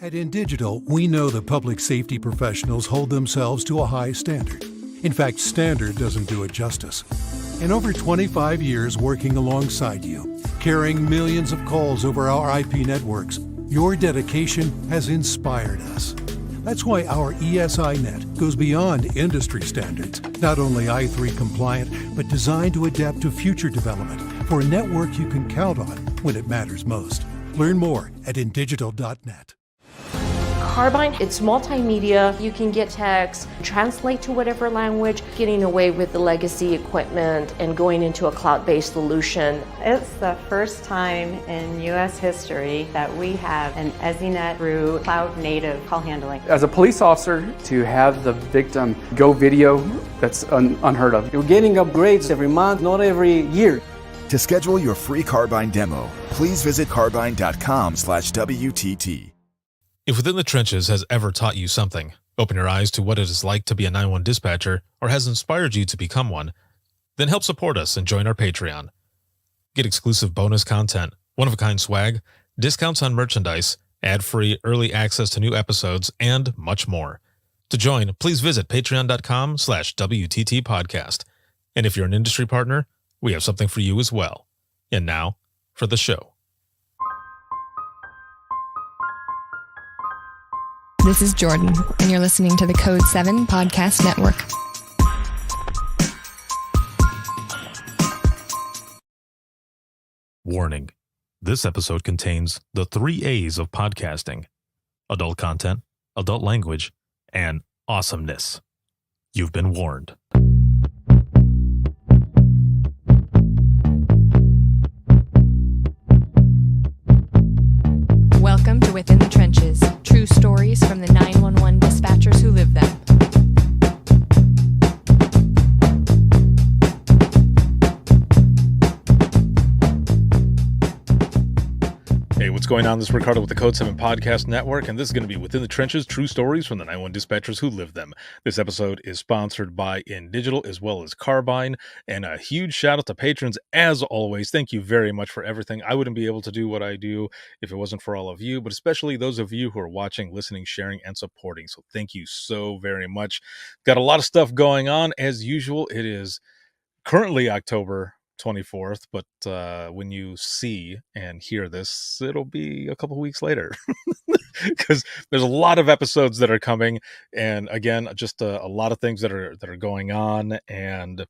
At InDigital, we know the public safety professionals hold themselves to a high standard. In fact, standard doesn't do it justice. In over 25 years working alongside you, carrying millions of calls over our IP networks, your dedication has inspired us. That's why our ESI Net goes beyond industry standards, not only I3 compliant, but designed to adapt to future development for a network you can count on when it matters most. Learn more at indigital.net. Carbine, it's multimedia. You can get text, translate to whatever language, getting away with the legacy equipment and going into a cloud-based solution. It's the first time in U.S. history that we have an EZNet through cloud-native call handling. As a police officer, to have the victim go video, that's unheard of. You're getting upgrades every month, not every year. To schedule your free Carbine demo, please visit carbine.com/WTT. If Within the Trenches has ever taught you something, open your eyes to what it is like to be a 911 dispatcher, or has inspired you to become one, then help support us and join our Patreon. Get exclusive bonus content, one-of-a-kind swag, discounts on merchandise, ad-free early access to new episodes, and much more. To join, please visit patreon.com/WTT podcast. And if you're an industry partner, we have something for you as well. And now, for the show. This is Jordan, and you're listening to the Code 7 Podcast Network. Warning. This episode contains the 3 A's of podcasting: adult content, adult language, and awesomeness. You've been warned. Welcome to Within the Trenches, true stories from the 911 dispatchers who live them. Hey, what's going on? This is Ricardo with the Code 7 Podcast Network, and this is going to be Within the Trenches, true stories from the 911 dispatchers who live them. This episode is sponsored by InDigital as well as Carbine, and a huge shout out to patrons as always. Thank you very much for everything. I wouldn't be able to do what I do if it wasn't for all of you, but especially those of you who are watching, listening, sharing, and supporting. So thank you so very much. Got a lot of stuff going on as usual. It is currently October 24th, but when you see and hear this, it'll be a couple weeks later because there's a lot of episodes that are coming, and again, just a lot of things that are going on. And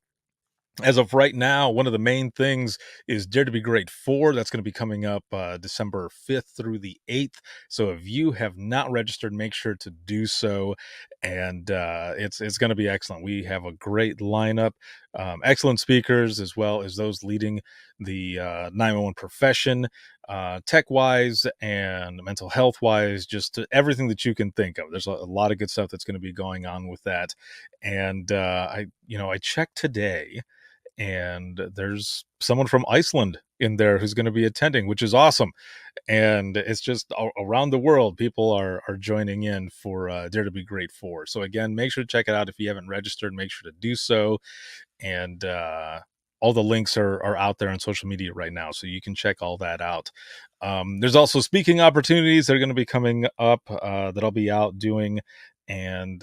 as of right now, one of the main things is Dare to Be Great 4. That's going to be coming up December 5th through the 8th. So if you have not registered, make sure to do so. And it's going to be excellent. We have a great lineup, excellent speakers, as well as those leading the 911 profession, tech-wise and mental health-wise, just everything that you can think of. There's a lot of good stuff that's going to be going on with that. And I checked today, and there's someone from Iceland in there who's going to be attending, which is awesome. And it's just around the world, people are joining in for Dare to Be Great 4. So again, make sure to check it out. If you haven't registered, make sure to do so. And all the links are out there on social media right now, so you can check all that out. There's also speaking opportunities that are going to be coming up that I'll be out doing. And,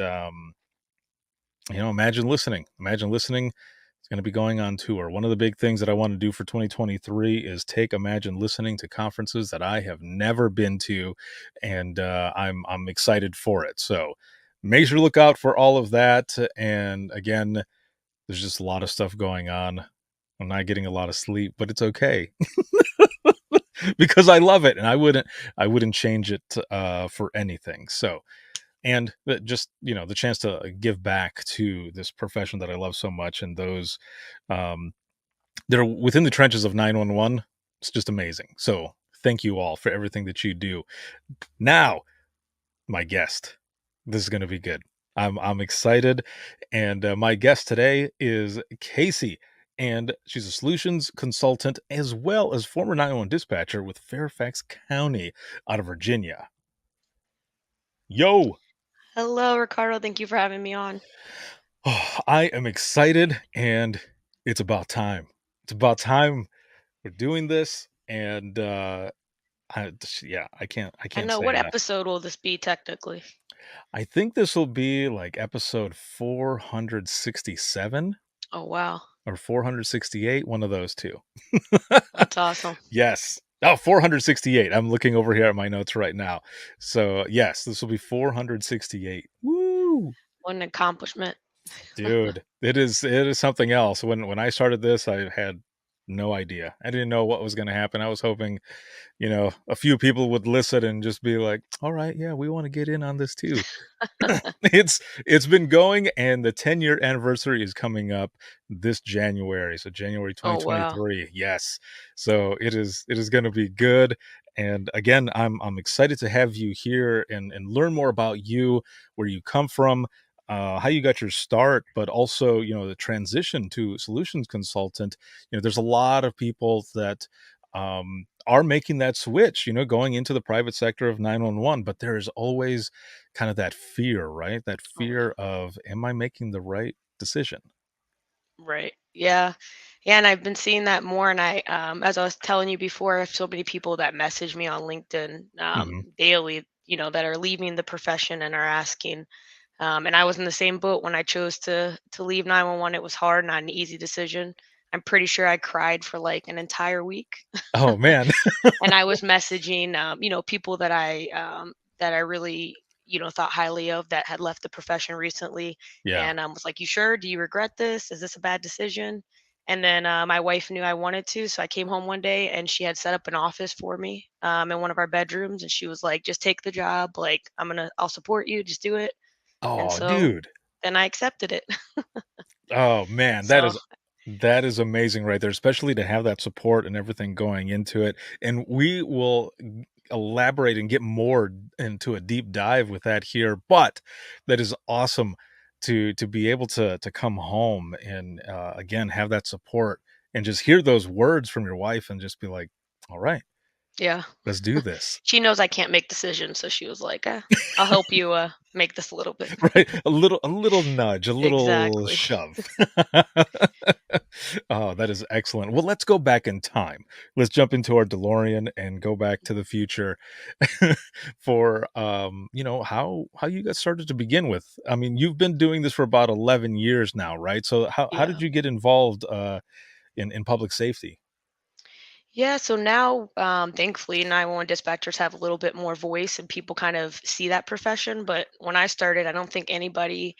Imagine Listening. It's going to be going on tour. One of the big things that I want to do for 2023 is take Imagine Listening to conferences that I have never been to, and I'm excited for it. So make sure to look out for all of that. And again, there's just a lot of stuff going on. I'm not getting a lot of sleep, but it's okay because I love it, and I wouldn't change it for anything. So. And just, the chance to give back to this profession that I love so much, and those that are within the trenches of 911. It's just amazing. So thank you all for everything that you do. Now, my guest, this is going to be good. I'm excited. And my guest today is Casey, and she's a solutions consultant as well as former 911 dispatcher with Fairfax County out of Virginia. Yo. Hello, Ricardo. Thank you for having me on. Oh, I am excited, and it's about time. It's about time we're doing this, and Yeah, I I can't know. say What enough. episode will this be technically? I think this will be like episode 467 Oh, wow. or 468, one of those two. That's awesome. Yes. Oh, 468. I'm looking over here at my notes right now. So, yes, this will be 468. Woo! What an accomplishment. Dude, it is something else. When I started this, I had no idea. I didn't know what was going to happen. I was hoping, a few people would listen and just be like, "All right, yeah, we want to get in on this too." It's been going, and the 10-year anniversary is coming up this January. So January Oh, wow. 2023. Yes. So it is going to be good. And again, I'm excited to have you here and learn more about you, where you come from, how you got your start, but also, the transition to solutions consultant. There's a lot of people that are making that switch, going into the private sector of 911, but there is always kind of that fear, right? That Oh, fear of, am I making the right decision? right. Yeah. Yeah, and I've been seeing that more. And as I was telling you before, I have so many people that message me on LinkedIn Hmm. daily, that are leaving the profession and are asking. And I was in the same boat when I chose to leave 911. It was hard, not an easy decision. I'm pretty sure I cried for like an entire week. Oh man. And I was messaging, people that I really, thought highly of that had left the profession recently, Yeah. and was like, "You sure? Do you regret this? Is this a bad decision?" And then my wife knew I wanted to, so I came home one day and she had set up an office for me in one of our bedrooms, and she was like, "Just take the job. Like, I'll support you. Just do it." And Oh, so dude. then I accepted it. Oh man, that So is that is amazing right there, especially to have that support and everything going into it. And we will elaborate and get more into a deep dive with that here. But that is awesome to be able to come home and again have that support and just hear those words from your wife and just be like, all right, yeah, let's do this. she knows I can't make decisions, so she was like, "I'll help you make this a little bit." Right? A little nudge, a little Exactly. shove. Oh, that is excellent. Well, let's go back in time. Let's jump into our DeLorean and go back to the future for how you got started to begin with. I mean, you've been doing this for about 11 years now, right? So how Yeah. did you get involved in public safety? Yeah, so now, thankfully, 911 dispatchers have a little bit more voice and people kind of see that profession. But when I started, I don't think anybody,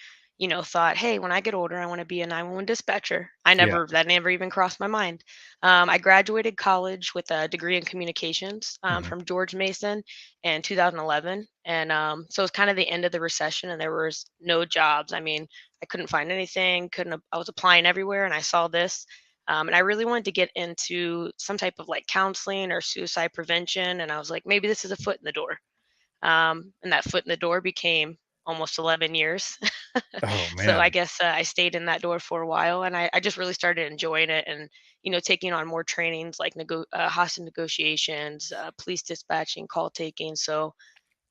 thought, hey, when I get older, I want to be a 911 dispatcher. Yeah. That never even crossed my mind. I graduated college with a degree in communications Mhm. from George Mason in 2011. And so it was kind of the end of the recession and there was no jobs. I mean, I couldn't find anything, I was applying everywhere and I saw this. And I really wanted to get into some type of like counseling or suicide prevention. And I was like, maybe this is a foot in the door. And that foot in the door became almost 11 years. Oh So I man. guess I stayed in that door for a while and I just really started enjoying it and, taking on more trainings like hostage negotiations, police dispatching, call taking. So,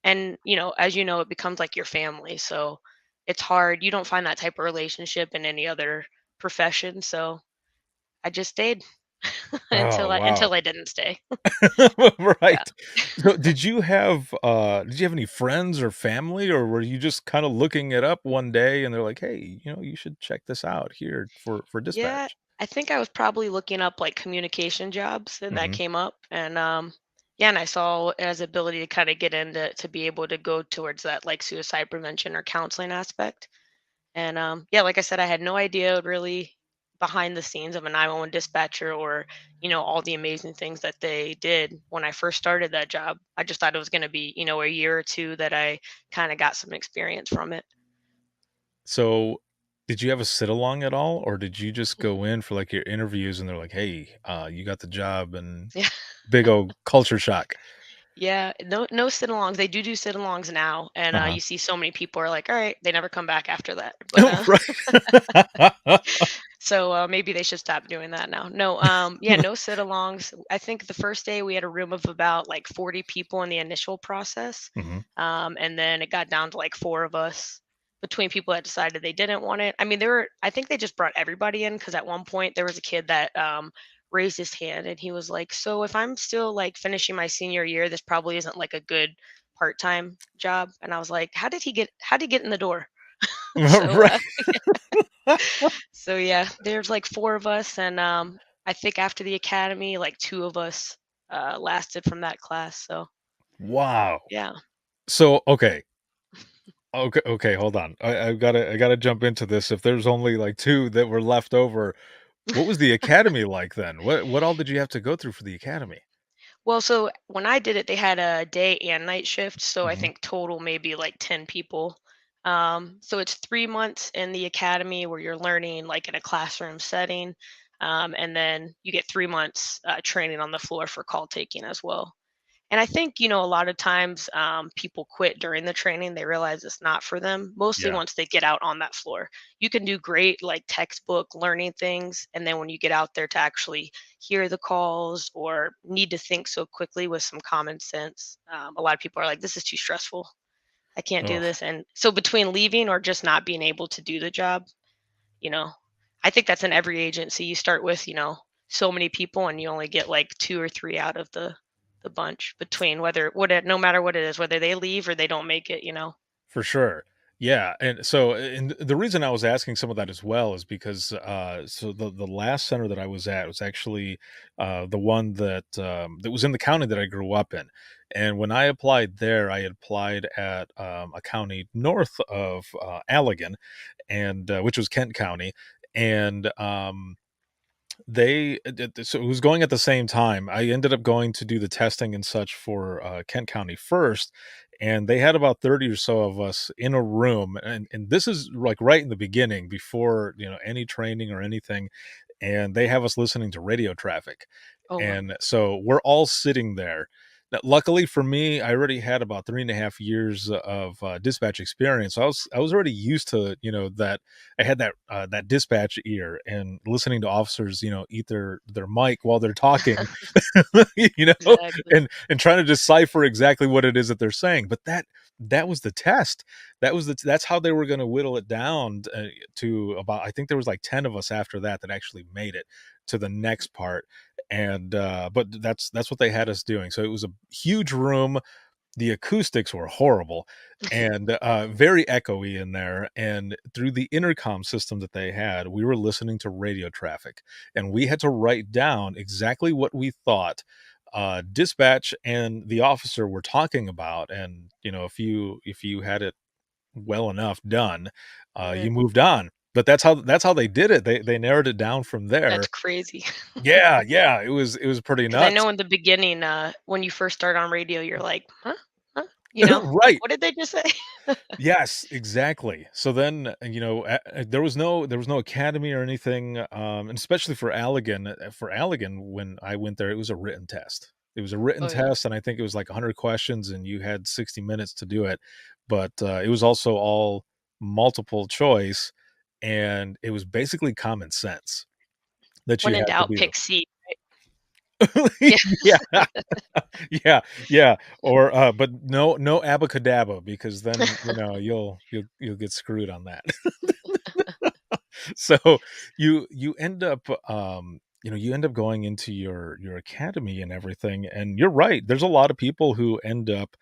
and, as you know, it becomes like your family. So it's hard. You don't find that type of relationship in any other profession. So I just stayed Oh until wow. I didn't stay. Yeah. Right. So did you have any friends or family, or were you just kind of looking it up one day and they're like, "Hey, you should check this out here for Yeah, dispatch." I think I was probably looking up like communication jobs and that Mhm. came up and yeah, and I saw it as ability to kind of get into to be able to go towards that like suicide prevention or counseling aspect. And yeah, like I said, I had no idea really behind the scenes of a 911 dispatcher or, all the amazing things that they did when I first started that job. I just thought it was going to be, a year or two that I kind of got some experience from it. So, did you have a sit along at all, or did you just go in for like your interviews and they're like, "Hey, you got the job," and Yeah. big old culture shock? Yeah, no sit-alongs. They do sit-alongs now, and Uh-huh. you see so many people are like, "All right," they never come back after that. But Right. so maybe they should stop doing that now. No, yeah, no sit-alongs. I think the first day we had a room of about like 40 people in the initial process, Mhm. and then it got down to like four of us between people that decided they didn't want it. I mean, there were. I think they just brought everybody in because at one point there was a kid that raised his hand and he was like, "So if I'm still like finishing my senior year, this probably isn't like a good part-time job." And I was like, how did he get in the door?" So Right. so yeah, there's like 4 of us, and I think after the academy, like 2 of us lasted from that class. So Wow. yeah. So, okay. Okay, hold on. I gotta jump into this. If there's only like 2 that were left over, what was the academy like then? What all did you have to go through for the academy? Well, so when I did it, they had a day and night shift, so I Mhm. think total maybe like 10 people. So it's 3 months in the academy where you're learning like in a classroom setting, and then you get 3 months training on the floor for call taking as well. And I think, a lot of times people quit during the training. They realize it's not for them, mostly Yeah. once they get out on that floor. You can do great, like textbook learning things. And then when you get out there to actually hear the calls or need to think so quickly with some common sense, a lot of people are like, this is too stressful. I can't do Oh, this. And so between leaving or just not being able to do the job, you know, I think that's in every agency. You start with, so many people and you only get like 2 or 3 out of the bunch between no matter what it is, whether they leave or they don't make it. for sure. Yeah, and so and the reason I was asking some of that as well is because so the last center that I was at was actually the one that was in the county that I grew up in. And when I applied there, I had applied at a county north of Allegan, and which was Kent County. And so it was going at the same time. I ended up going to do the testing and such for Kent County first, and they had about 30 or so of us in a room, and this is like right in the beginning before any training or anything, and they have us listening to radio traffic. Oh wow. And so we're all sitting there. Now, luckily for me, I already had about 3.5 years of dispatch experience. So I was already used to that. I had that dispatch ear and listening to officers eat their mic while they're talking, you know, Exactly. and trying to decipher exactly what it is that they're saying. But that was the test. That's how they were going to whittle it down to about, I think there was like 10 of us after that actually made it to the next part. And but that's what they had us doing. So it was a huge room. The acoustics were horrible and very echoey in there. And through the intercom system that they had, we were listening to radio traffic, and we had to write down exactly what we thought dispatch and the officer were talking about. And if you had it well enough done, you Right. moved on. But that's how they did it. They narrowed it down from That's there. crazy. Yeah, yeah, it was pretty Because I nuts. know in the beginning, when you first start on radio, you're like, huh? Huh? Like Right. what did they just say? Yes, exactly. So then, there was no academy or anything, and especially for Allegan, when I went there, it was a written test. It was a written Oh yeah. test, and I think it was like 100 questions, and you had 60 minutes to do it. But it was also all multiple choice, and it was basically common sense that When you in had to doubt, be able. pick C. Yeah. Yeah. Yeah, yeah, or, but no abacadabra, because then, you'll get screwed on that. So you end up, you end up going into your academy and everything, and you're right, there's a lot of people who end up,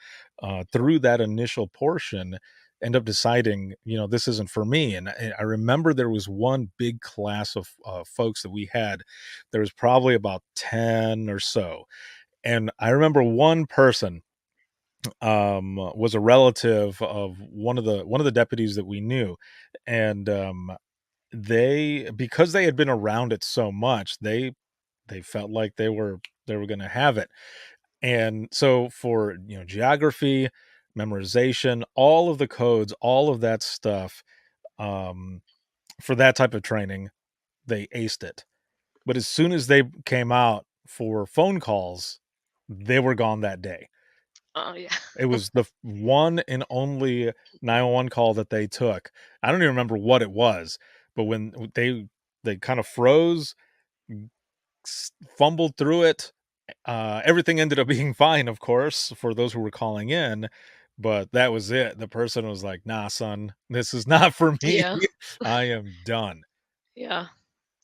through that initial portion, end up deciding, this isn't for me. And I remember there was one big class of, folks that we had. There was probably about 10 or so, and I remember one person was a relative of one of the deputies that we knew. And because they had been around it so much, they felt like they were going to have it. And so for geography, memorization, all of the codes, all of that stuff, um for that type of training, they aced it. But as soon as they came out for phone calls, they were gone that day. Oh yeah. It was the one and only 911 call that they took. I don't even remember what it was, but when they kind of froze, fumbled through it, everything ended up being fine, of course, for those who were calling in, but that was it. The person was like, "Nah, son, this is not for me. Yeah. I am done." Yeah.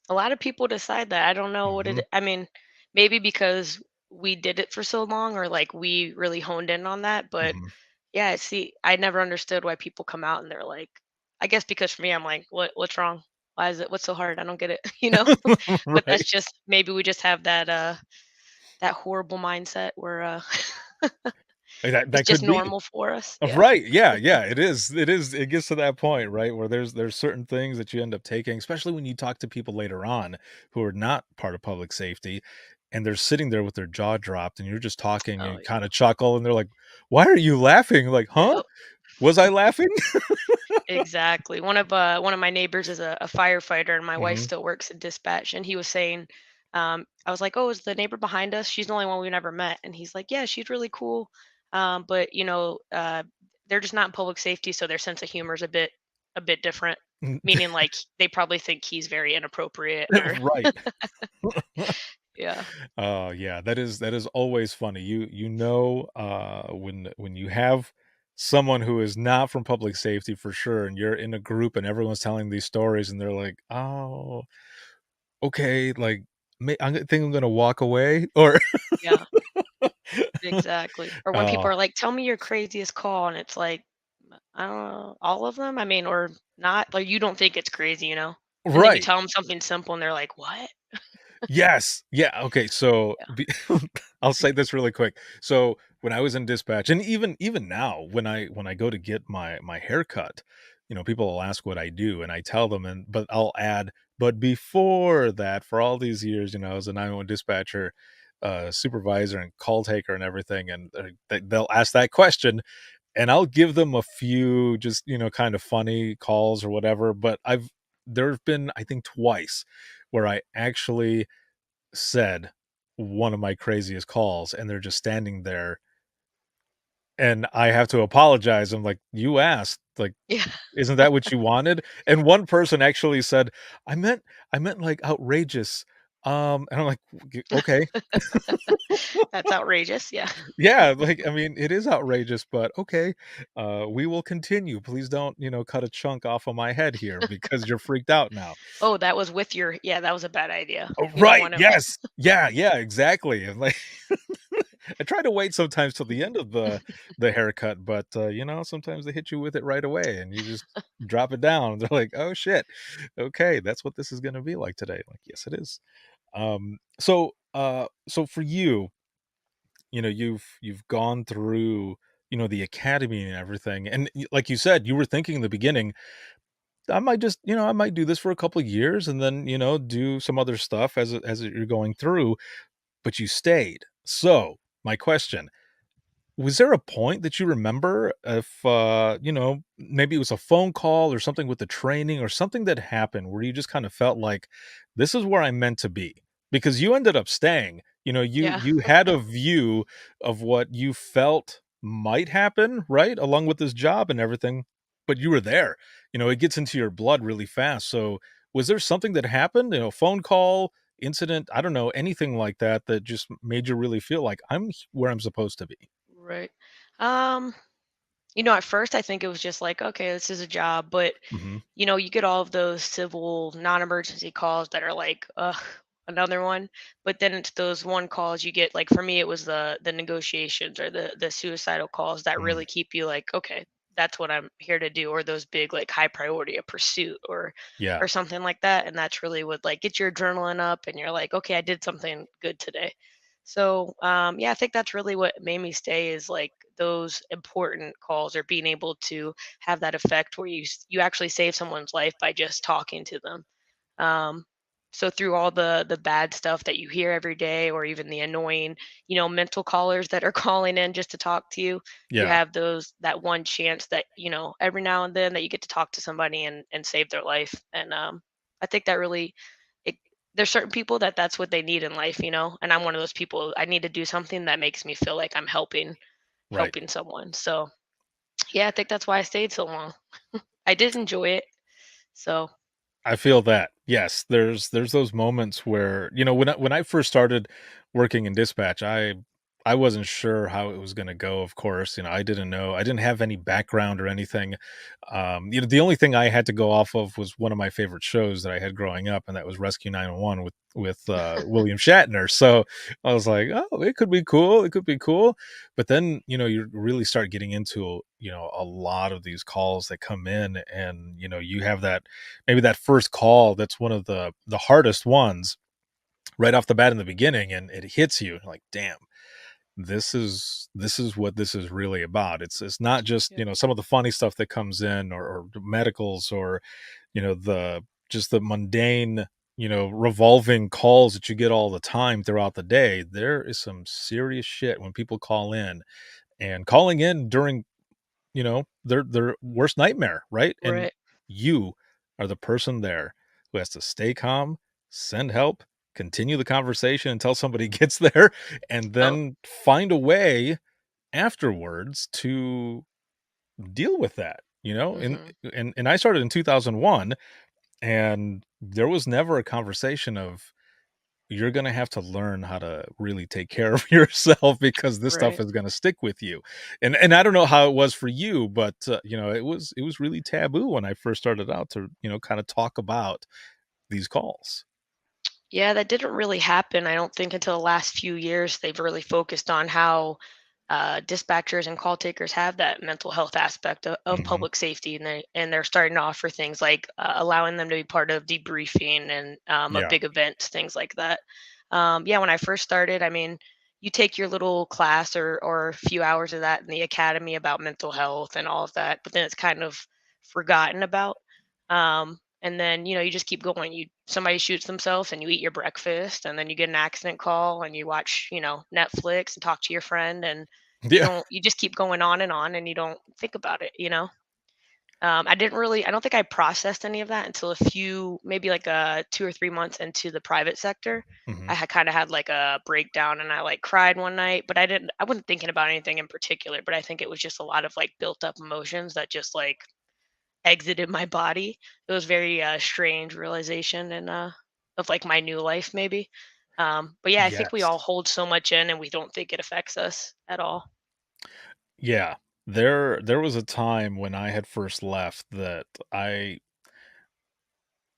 A lot of people decide that. I don't know what Hmm. it I mean, maybe because we did it for so long or like we really honed in on that, but Hmm. yeah, see, I never understood why people come out and they're like I guess because for me I'm like, what's wrong? Why is it what's so hard? I don't get it, you know? But that's Right. just maybe we just have that that horrible mindset where Like, it's that just could be. normal for us. Yeah. Right. Yeah. Yeah. It is. It is. It gets to that point, right, where there's certain things that you end up taking, especially when you talk to people later on who are not part of public safety, and they're sitting there with their jaw dropped, and you're just talking Oh and yeah. kind of chuckle, and they're like, "Why are you laughing?" Like, huh? Yep. Was I laughing? Exactly. One of my neighbors is a firefighter, and my wife Hmm. still works in dispatch. And he was saying, I was like, "Oh, is the neighbor behind us? She's the only one we never met." And he's like, "Yeah, she's really cool, but they're just not in public safety, so their sense of humor is a bit different. Meaning, like they probably think he's very inappropriate, or Right. yeah, Oh yeah, that is always funny. When you have someone who is not from public safety for sure, and you're in a group and everyone's telling these stories, and they're like, "Oh, okay, like think I'm gonna walk away," or yeah, exactly. Or when people uh, are like, "Tell me your craziest call," and it's like, I don't know, all of them? I mean, or not, like, you don't think it's crazy, you know? And then you right. tell them something simple, and they're like, "What?" Yes. Yeah. Okay. So Yeah. I'll say this really quick. So when I was in dispatch, and even now, when I go to get my haircut, people will ask what I do, and I tell them, and but I'll add, but before that, for all these years, I was a 911 dispatcher, supervisor, and call taker, and everything, and they'll ask that question, and I'll give them a few just kind of funny calls or whatever. But there have been, I think, twice where I actually said one of my craziest calls, and they're just standing there, and I have to apologize. I'm like, "You asked, like, Yeah. isn't that what you wanted?" And one person actually said, "I meant, like, outrageous." And I'm like, Okay." That's outrageous, yeah. Yeah, like, I mean, it is outrageous, but okay. We will continue. Please don't, cut a chunk off of my head here because you're freaked out now. Oh, that was with your yeah, that was a bad idea. Oh, You don't right, wanna yes. Yeah, yeah, exactly, and, like, I try to wait sometimes till the end of the haircut, but, sometimes they hit you with it right away, and you just drop it down. They're like, "Oh, shit. Okay, that's what this is gonna be like today." Like, "Yes, it is." So for you, you've gone through, the academy and everything, and like you said, you were thinking in the beginning, I might do this for a couple of years and then, do some other stuff you're going through, but you stayed. So, my question, was there a point that you remember if, maybe it was a phone call or something with the training or something that happened where you just kind of felt like, "This is where I'm meant to be"? Because you ended up staying. You yeah. you had a view of what you felt might happen, right? Along with this job and everything, but you were there. It gets into your blood really fast. So, was there something that happened, phone call, incident, I don't know, anything like that that just made you really feel like, where I'm supposed to be? Right. Um, at first I think it was just like, "Okay, this is a job," but Mhm. you get all of those civil non-emergency calls that are like, ugh, another one. But then it's those one calls you get, like for me, it was the negotiations or the suicidal calls that Mm. really keep you like, okay, that's what I'm here to do, or those big like high priority, a pursuit Yeah, or something like that. And that's really what like gets your adrenaline up, and you're like, okay, I did something good today. So yeah, I think that's really what made me stay is like those important calls or being able to have that effect where you actually save someone's life by just talking to them. Um, so through all the bad stuff that you hear every day, or even the annoying, mental callers that are calling in just to talk to you, you yeah, have that one chance that every now and then that you get to talk to somebody and save their life. And I think that really, it, there's certain people that's what they need in life, and I'm one of those people. I need to do something that makes me feel like I'm right. helping someone. So yeah, I think that's why I stayed so long. I did enjoy it. So I feel that. Yes, there's those moments where, when I first started working in dispatch, I wasn't sure how it was gonna go, of course, I didn't know. I didn't have any background or anything. The only thing I had to go off of was one of my favorite shows that I had growing up, and that was Rescue 911 with William Shatner. So I was like, "Oh, it could be cool. It could be cool." But then, you really start getting into, a lot of these calls that come in, and, you have that maybe that first call that's one of the hardest ones right off the bat in the beginning, and it hits you like, "Damn, this is what this is really about." It's not just, Yeah. some of the funny stuff that comes in, or the medicals, or the just the mundane, revolving calls that you get all the time throughout the day. There is some serious shit when people call in, and calling in during, their worst nightmare, right? And Right. you are the person there who has to stay calm, send help, continue the conversation until somebody gets there, and Oh. then find a way afterwards to deal with that, and Hmm. and I started in 2001, and there was never a conversation of, you're going to have to learn how to really take care of yourself, because this stuff Right. is going to stick with you. And I don't know how it was for you, but it was really taboo when I first started out to, kind of talk about these calls. Yeah, that didn't really happen. I don't think until the last few years they've really focused on how dispatchers and call takers have that mental health aspect of Hmm. public safety, and they're starting to offer things like allowing them to be part of debriefing and of Yeah. big events, things like that. Yeah, when I first started, I mean, you take your little class or a few hours of that in the academy about mental health and all of that, but then it's kind of forgotten about. And then you just keep going. Somebody shoots themselves and you eat your breakfast, and then you get an accident call and you watch Netflix and talk to your friend, and Yeah. you just keep going on and you don't think about it. I don't think I processed any of that until a few, maybe like 2 or 3 months into the private sector. Hmm. I had kind of had like a breakdown and I like cried one night, but I wasn't thinking about anything in particular, but I think it was just a lot of like built up emotions that just like exited my body. It was very strange realization and of like my new life maybe. But yeah, I think we Yes. all hold so much in and we don't think it affects us at all. Yeah. There was a time when I had first left that I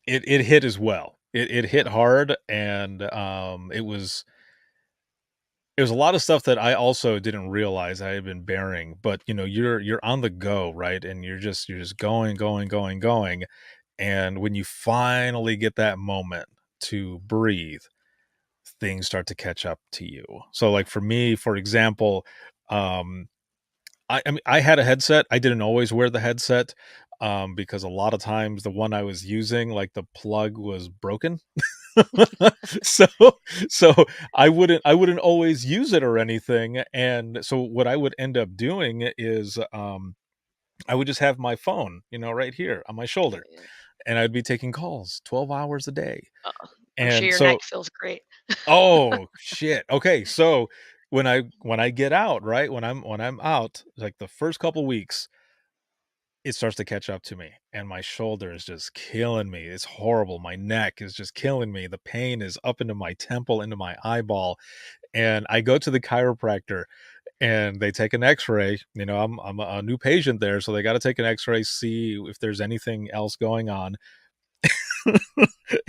it hit as well. It hit hard, and it was a lot of stuff that I also didn't realize I had been bearing. But you're on the go, right? And you're just going, going, going, going. And when you finally get that moment to breathe, things start to catch up to you. So, like, for me, for example, um, I mean, I had a headset. I didn't always wear the headset, because a lot of times the one I was using, like, the plug was broken. So so I wouldn't always use it or anything, and so what I would end up doing is, I would just have my phone, right here on my shoulder, Yeah. and I'd be taking calls 12 hours a day. I'm sure And your so, neck feels great. oh, shit. Okay, so when I get out, right? When I'm out, like, the first couple weeks, it starts to catch up to me, and my shoulder is just killing me. It's horrible. My neck is just killing me. The pain is up into my temple, into my eyeball, and I go to the chiropractor, and they take an X-ray. I'm a new patient there, so they got to take an X-ray, see if there's anything else going on.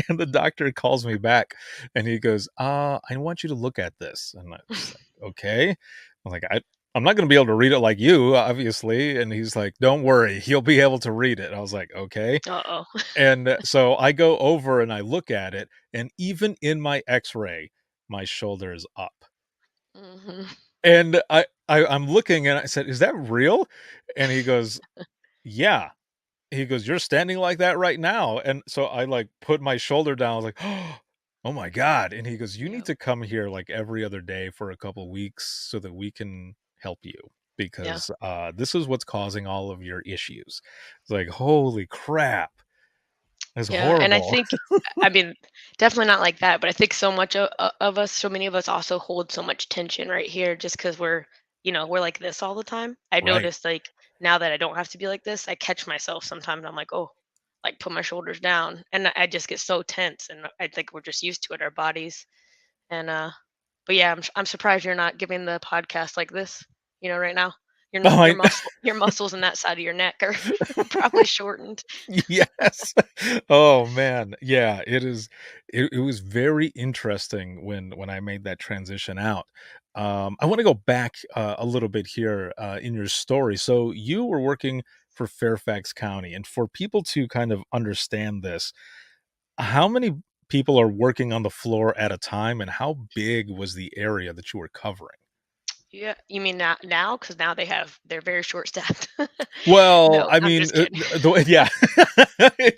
And the doctor calls me back, and he goes, I want you to look at this." And I was like, "Okay." I'm like, I'm not going to be able to read it like you, obviously. And he's like, "Don't worry, he'll be able to read it." I was like, "Okay." Uh-oh. And so I go over and I look at it, and even in my X-ray, my shoulder is up. Hmm. And I'm looking, and I said, "Is that real?" And he goes, "Yeah." He goes, "You're standing like that right now." And so I, like, put my shoulder down. I was like, "Oh my god." And he goes, "You need Yeah. to come here like every other day for a couple weeks so that we can help you, Yeah. because this is what's causing all of your issues." It's like, holy crap. It's Yeah, and I horrible. think, I mean, definitely not like that, but I think so much of us, so many of us also hold so much tension right here just because we're like this all the time. I Right. noticed like now that I don't have to be like this, I catch myself sometimes. I'm like, oh, like put my shoulders down, and I just get so tense, and I think we're just used to it, our bodies, and But yeah, I'm surprised you're not giving the podcast like this, right now. Oh, Your muscles in that side of your neck are probably shortened. yes. Oh man. Yeah, it was very interesting when I made that transition out. I want to go back a little bit here in your story. So you were working for Fairfax County, and for people to kind of understand this, how many people are working on the floor at a time, and how big was the area that you were covering? Yeah, you mean now? Because now they're very short staffed. Well, No, I I'm mean, just kidding. yeah.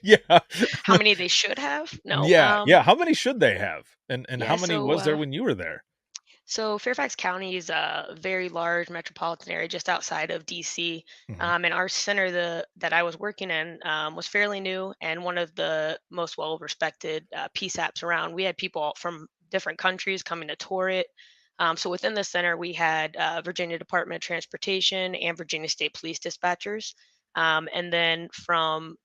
Yeah. How many they should have? No. Yeah, yeah, how many should they have? And Yeah, how many so was there when you were there? Fairfax County is a very large metropolitan area just outside of DC. Mhm. And our center that I was working in was fairly new and one of the most well respected PSAPs around. We had people from different countries coming to tour it. So within the center, we had Virginia Department of Transportation and Virginia State Police dispatchers. And then from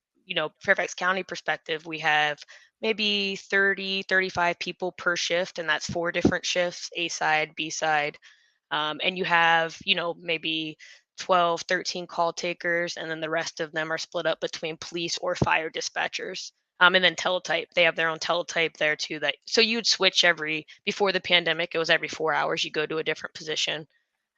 Fairfax County perspective, we have maybe 30, 35 people per shift, and that's four different shifts: A side, B side. And you have maybe 12, 13 call takers, and then the rest of them are split up between police or fire dispatchers. And then teletype, they have their own teletype there too. That so you'd switch before the pandemic, it was every 4 hours you go to a different position.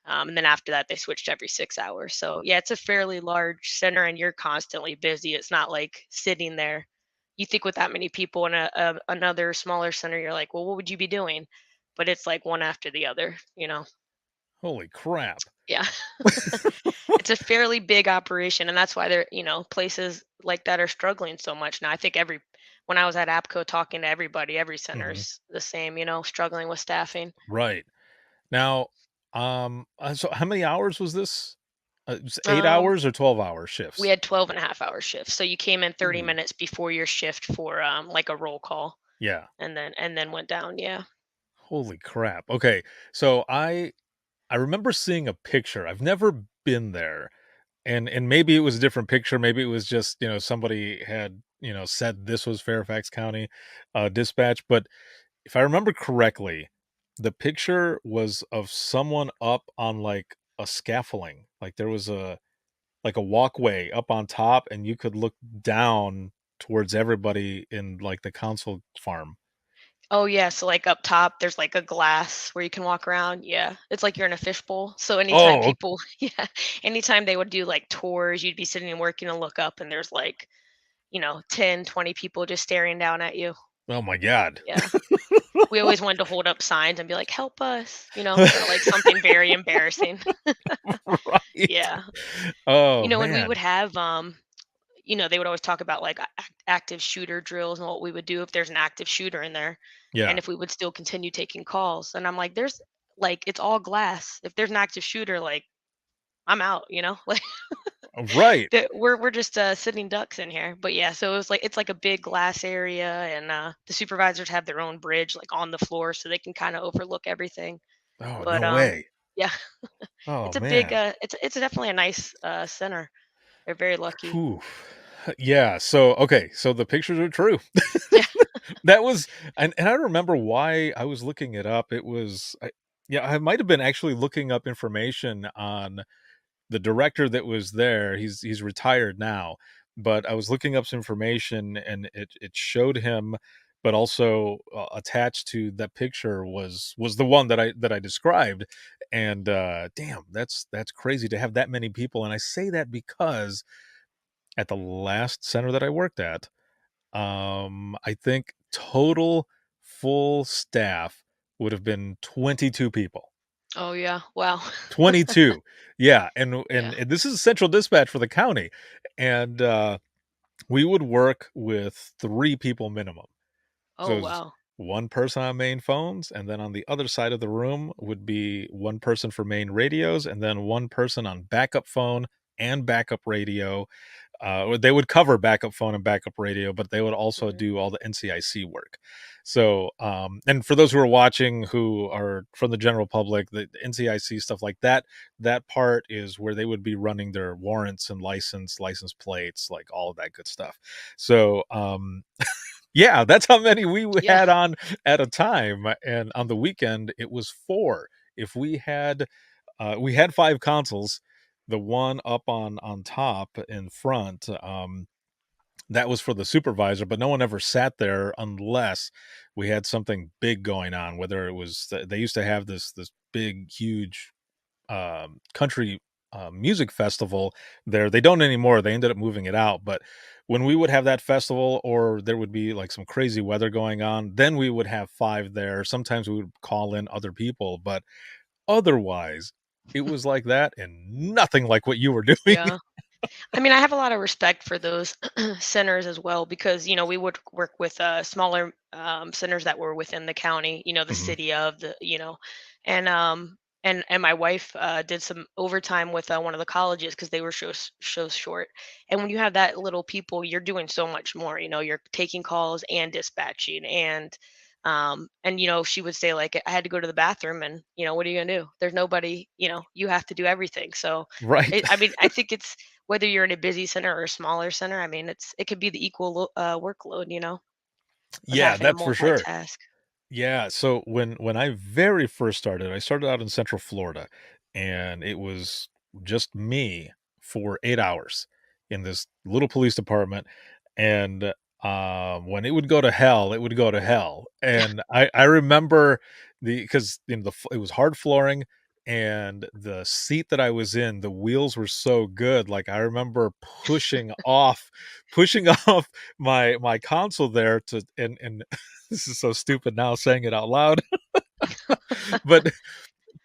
And then after that, they switched every 6 hours. So yeah, it's a fairly large center, and you're constantly busy. It's not like sitting there. You think with that many people in another smaller center, you're like, well, what would you be doing? But it's like one after the other. Holy crap. Yeah, it's a fairly big operation, and that's why places like that are struggling so much now. I think when I was at APCO talking to everybody, every Mhm. center's the same, struggling with staffing. Right. Now, so how many hours was this? Just 8 Um, hours or 12-hour We shifts? had 12.5 hour shifts. So you came in 30 Ooh. minutes before your shift for like a roll call Yeah. and then went down. Yeah. Holy crap. Okay, so I remember seeing a picture. I've never been there, and maybe it was a different picture, maybe it was just, somebody had, said this was Fairfax County, dispatch, but if I remember correctly, the picture was of someone up on, like, a scaffolding, like, there was a walkway up on top, and you could look down towards everybody in, like, the council farm. Oh yeah. So like up top, there's like a glass where you can walk around. Yeah. It's like you're in a fishbowl. So anytime Oh, people, yeah, anytime they would do like tours, you'd be sitting and working and look up and there's like, 10, 20 people just staring down at you. oh my god. Yeah. We always wanted to hold up signs and be like, help us, kind of like something very embarrassing. Right. Yeah. Oh, When we would man. have they would always talk about like active shooter drills and what we would do if there's an active shooter in there and Yeah. if we would still continue taking calls. And I'm like, there's like, it's all glass. If there's an active shooter, like, I'm out. Like Right. we're just sitting ducks in here. But yeah, so it's like a big glass area, and the supervisors have their own bridge like on the floor so they can kind of overlook everything. Oh, But no way. yeah, Oh, it's a big man. it's definitely a nice center. They're very lucky. Whew. Yeah, so okay, so the pictures are true. Yeah. That was and I remember why I was looking it up. It was yeah, I might have been actually looking up information on the director that was there. He's retired now, but I was looking up some information, and it showed him, but also attached to that picture was the one that I described. And damn, that's crazy to have that many people. And I say that because at the last center that I worked at, I think total full staff would have been 22 people. Oh yeah. Wow. 22. Yeah, and Yeah. and this is central dispatch for the county, and, we would work with 3 people minimum. Oh So, it's wow. 1 person on main phones, and then on the other side of the room would be 1 person for main radios, and then 1 person on backup phone and backup radio. They would cover backup phone and backup radio, but they would also Mhm. do all the NCIC work. So, and for those who are watching who are from the general public, the NCIC stuff like that, that part is where they would be running their warrants and license plates, like all of that good stuff. So, Yeah, that's how many we Yeah. had on at a time, and on the weekend, it was 4. If we had 5 consoles, the one up on top in front, that was for the supervisor, but no one ever sat there unless we had something big going on, whether it was they used to have this big, huge country music festival there. They don't anymore. They ended up moving it out. But when we would have that festival, or there would be like some crazy weather going on, then we would have 5 there. Sometimes we would call in other people, but otherwise, it was like that and nothing like what you were doing. Yeah. I mean, I have a lot of respect for those centers as well because, we would work with smaller centers that were within the county, the Mhm. city of and and my wife did some overtime with one of the colleges because they were shows short. And when you have that little people, you're doing so much more. You're taking calls and dispatching and she would say like I had to go to the bathroom and what are you gonna do? There's nobody. You have to do everything. So Right. I mean, I think it's whether you're in a busy center or a smaller center, I mean, it could be the equal workload, of Yeah, having to that's for sure. multitask. Yeah, so when I very first started, I started out in Central Florida, and it was just me for 8 hours in this little police department, and, when it would go to hell, it would go to hell, and I remember because it was hard flooring, and the seat that I was in, the wheels were so good, like, I remember pushing off my console there to and this is so stupid now saying it out loud, but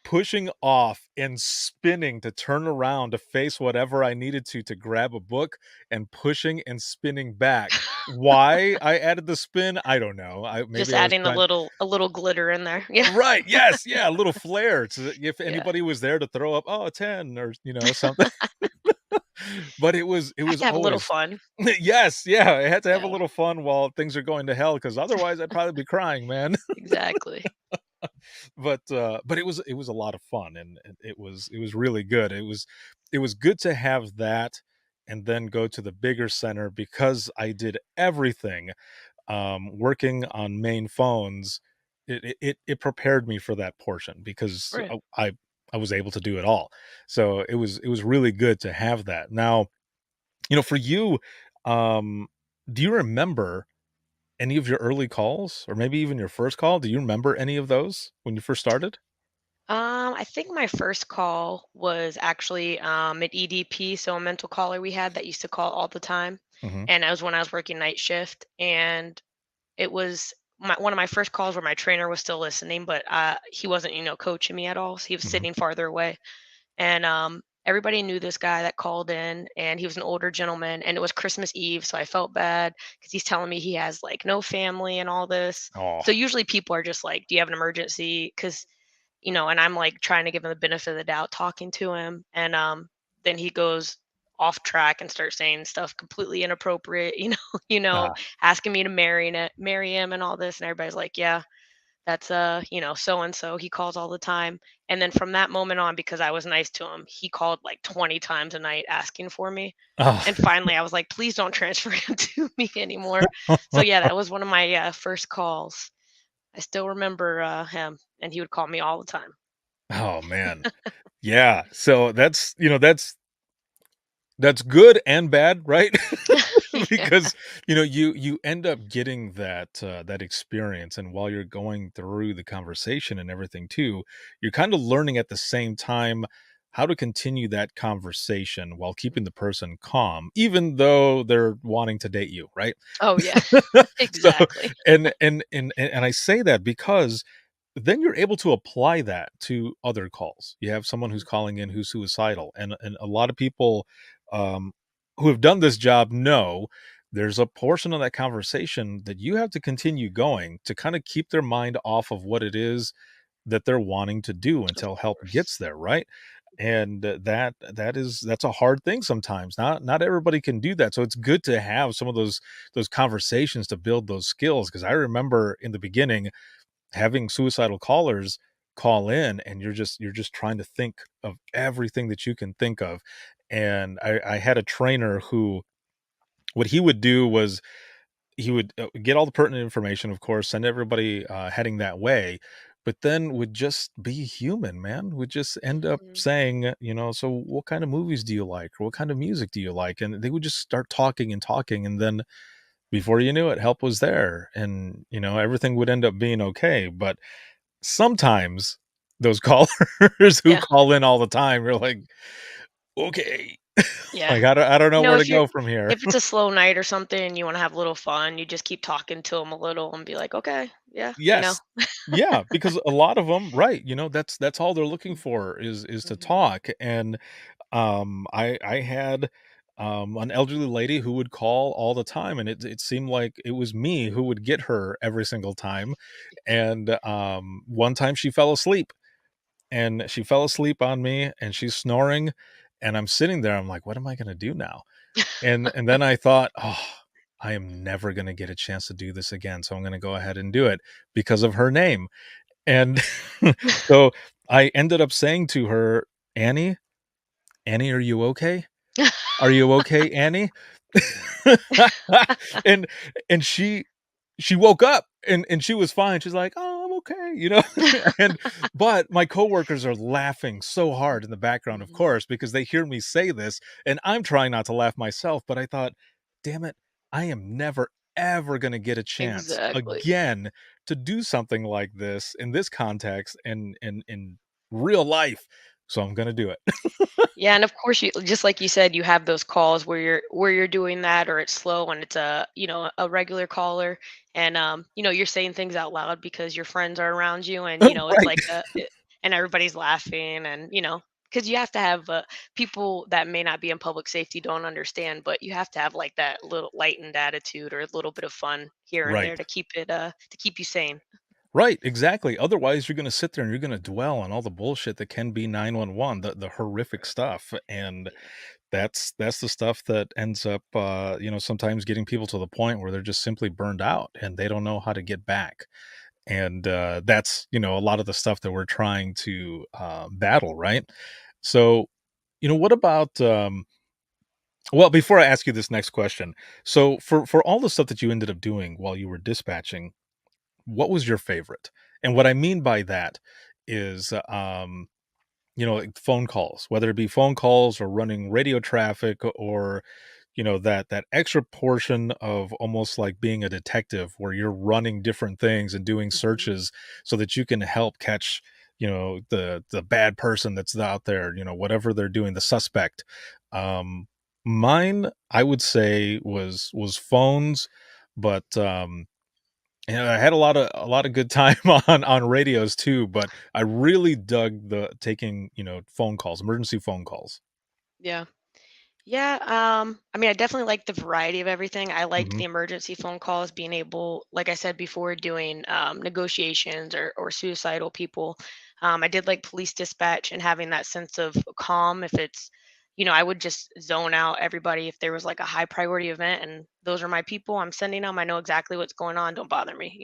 pushing off and spinning to turn around to face whatever I needed to grab a book and pushing and spinning back. Why I added the spin, I don't know. Just Maybe I was adding trying. a little glitter in there. Yeah. Right, yes, yeah, a little flair to if Yeah. anybody was there to throw up, "Oh, a 10," or, something. But it Have was to have a little always fun. yes, yeah, I had to have a Yeah. little fun while things are going to hell, because otherwise I'd probably be crying, man. Exactly. But it was a lot of fun, and it was really good. It was good to have that and then go to the bigger center because I did everything, working on main phones. It prepared me for that portion because Right. I was able to do it all. So it was really good to have that. Now, for you, um, do you remember any of your early calls or maybe even your first call? Do you remember any of those when you first started? I think my first call was actually an EDP, so a mental caller we had that used to call all the time. Mhm, And that was when I was working night shift. And it was one of my first calls where my trainer was still listening, but he wasn't, coaching me at all. So he was mhm. sitting farther away. And everybody knew this guy that called in, and he was an older gentleman. And it was Christmas Eve. So I felt bad because he's telling me he has like no family and all this. Oh, So usually people are just like, do you have an emergency? Because and I'm like trying to give him the benefit of the doubt, talking to him, and then he goes off track and starts saying stuff completely inappropriate, ah, asking me to marry him and all this, and everybody's like, yeah, that's so and so. He calls all the time, and then from that moment on, because I was nice to him, he called like 20 times a night asking for me. oh. And finally, I was like, please don't transfer him to me anymore. So yeah, that was one of my first calls. I still remember him, and he would call me all the time. Oh, man. Yeah, so that's good and bad, right? Yeah. Because, you end up getting that experience, and while you're going through the conversation and everything too, you're kinda learning at the same time how to continue that conversation while keeping the person calm, even though they're wanting to date you, right? Oh, yeah. So, Exactly. and I say that because then you're able to apply that to other calls. You have someone who's Mhm. calling in who's suicidal, and a lot of people, um, who have done this job know there's a portion of that conversation that you have to continue going to kinda keep their mind off of what it is that they're wanting to do Of until help course. gets there, right? And that's a hard thing sometimes. Not everybody can do that. So it's good to have some of those conversations to build those skills. Because I remember in the beginning having suicidal callers call in, and you're just trying to think of everything that you can think of. And I had a trainer who what he would do was he would get all the pertinent information, of course, send everybody heading that way, but then would just be human, man. Would just end up Mhm. saying, so what kind of movies do you like? Or what kind of music do you like? And they would just start talking and talking. And then before you knew it, help was there. And, everything would end up being okay. But sometimes those callers who Yeah. call in all the time, you're like, okay, Yeah. like I don't know where to If you're go from here. if it's a slow night or something and you wanna have a little fun, you just keep talking to them a little and be like, "Okay, yeah," Yes. Yeah, because a lot of them, right, that's all they're looking Mm. for is to Mhm. talk, and, I had, an elderly lady who would call all the time, and it seemed like it was me who would get her every single time, and, one time she fell asleep on me, and she's snoring, and I'm sitting there, I'm like, "What am I gonna do now?" And then I thought, "Oh, I am never gonna get a chance to do this again, so I'm gonna go ahead and do it because of her name." And so I ended up saying to her, "Annie, Annie, are you okay? Are you okay, Annie?" And she woke up and she was fine. She's like, "Oh, I'm okay." And but my coworkers are laughing so hard in the background, of Mhm. course, because they hear me say this, and I'm trying not to laugh myself, but I thought, "Damn it, I am never ever gonna get a chance Exactly. again to do something like this in this context and in real life, so I'm gonna do it." Yeah, and of course, you just like you said, you have those calls where you're doing that, or it's slow and it's a regular caller, and you're saying things out loud because your friends are around you, and it's Right. like and everybody's laughing, and because you have to have people that may not be in public safety don't understand, but you have to have like that little lightened attitude or a little bit of fun here and there Right. to keep you sane. Right, exactly. Otherwise, you're gonna sit there and you're gonna dwell on all the bullshit that can be 911, the horrific stuff, and Yeah. that's the stuff that ends up, sometimes getting people to the point where they're just simply burned out and they don't know how to get back. And that's a lot of the stuff that we're trying to battle, right? So, what about? Well, before I ask you this next question, so for all the stuff that you ended up doing while you were dispatching, what was your favorite? And what I mean by that is, like phone calls, whether it be phone calls or running radio traffic or, that extra portion of almost like being a detective where you're running different things and doing Mhm. searches so that you can help catch, the bad person that's out there, whatever they're doing, the suspect. Um, Mine, I would say was phones, but and I had a lot of good time on radios too, but I really dug the taking, phone calls, emergency phone calls. Yeah. Yeah, I mean, I definitely like the variety of everything. I liked Mhm. the emergency phone calls, being able, like I said before, doing negotiations or suicidal people. I did like police dispatch and having that sense of calm. If it's, I would just zone out everybody if there was like a high priority event and those are my people. I'm sending them. I know exactly what's going on. Don't bother me,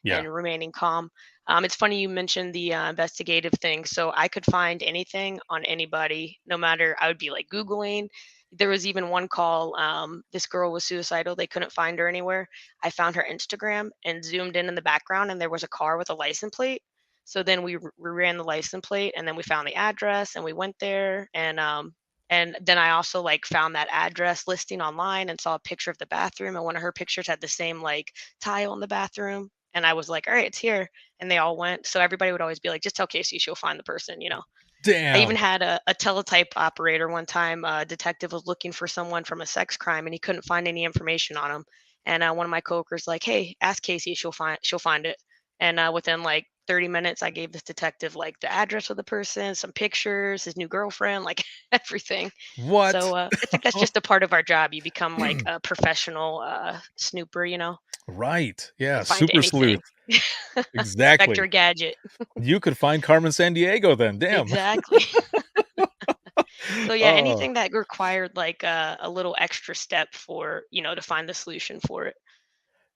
Yeah. and remaining calm. It's funny you mentioned the investigative thing. So I could find anything on anybody, no matter, I would be like Googling. There was even one call, this girl was suicidal, they couldn't find her anywhere. I found her Instagram and zoomed in the background, and there was a car with a license plate. So then we ran the license plate, and then we found the address, and we went there, and then I also like found that address listing online and saw a picture of the bathroom, and one of her pictures had the same like tile in the bathroom, and I was like, all right, it's here. And they all went, so everybody would always be like, just tell Casey, she'll find the person. I even Damn. had a teletype operator one time. A detective was looking for someone from a sex crime, and he couldn't find any information on him. And one of my coworkers like, "Hey, ask Casey. She'll find it." And within like 30 minutes, I gave this detective like the address of the person, some pictures, his new girlfriend, like everything. What? So I think that's just a part of our job. You become like a professional snooper. Right. You Yeah, can find super sleuth. anything. Exactly. Inspector Gadget. You could find Carmen Sandiego then, damn. Exactly. So yeah, Oh, anything that required like a little extra step for, to find the solution for it.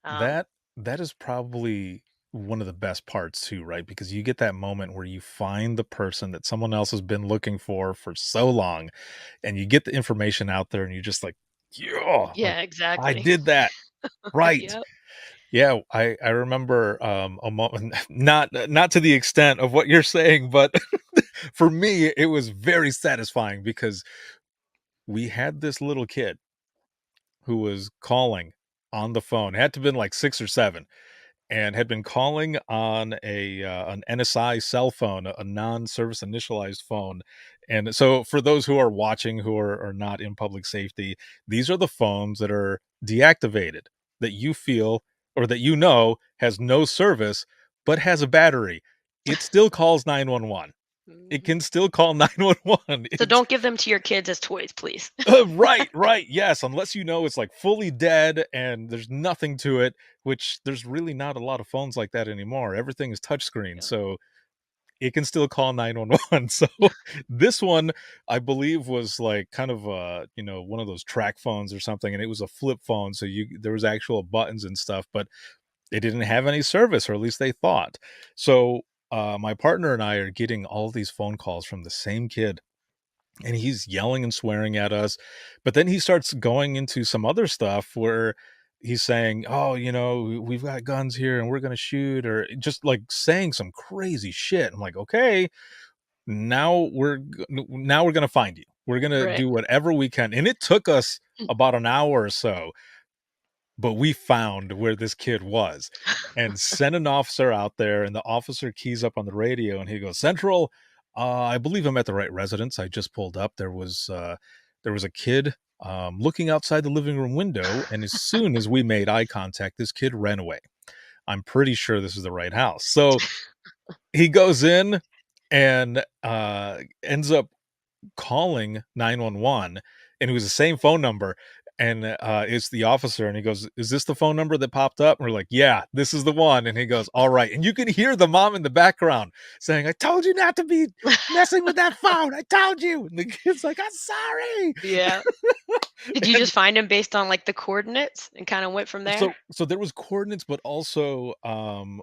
Um, that that is probably one of the best parts too, right? Because you get that moment where you find the person that someone else has been looking for so long, and you get the information out there and you're just like, "Yeah, like, yeah, I exactly. did that." Right. Yep. Yeah, I remember, a moment not to the extent of what you're saying, but for me, it was very satisfying because we had this little kid who was calling on the phone, had to have been like 6 or 7, and had been calling on an NSI cell phone, a non-service initialized phone. And so for those who are watching who are not in public safety, these are the phones that are deactivated that you feel or that you know has no service but has a battery. It still calls 911. It Mhm. can still call 911. So It's don't give them to your kids as toys, please. right, right, yes, unless you know it's, like, fully dead and there's nothing to it, which there's really not a lot of phones like that anymore. Everything is touchscreen, Yeah. so it can still call 911. So this one, I believe, was, like, kind of, one of those track phones or something, and it was a flip phone, so you there was actual buttons and stuff, but they didn't have any service, or at least they thought. So, my partner and I are getting all these phone calls from the same kid, and he's yelling and swearing at us. But then he starts going into some other stuff where he's saying, "Oh, we've got guns here and we're gonna shoot," or just like saying some crazy shit. I'm like, okay, now we're gonna find you. We're gonna Right. do whatever we can. And it took us about an hour or so, but we found where this kid was and sent an officer out there, and the officer keys up on the radio and he goes, "Central, I believe I'm at the right residence. I just pulled up. There was a kid looking outside the living room window, and as soon as we made eye contact, this kid ran away. I'm pretty sure this is the right house." So he goes in and ends up calling 911, and it was the same phone number, and, it's the officer, and he goes, "Is this the phone number that popped up?" And we're like, "Yeah, this is the one," and he goes, "Alright," and you can hear the mom in the background saying, "I told you not to be messing with that phone, I told you," and the kid's like, "I'm sorry." Yeah. Did you And just find him based on, like, the coordinates and kinda went from there? so there was coordinates, but also,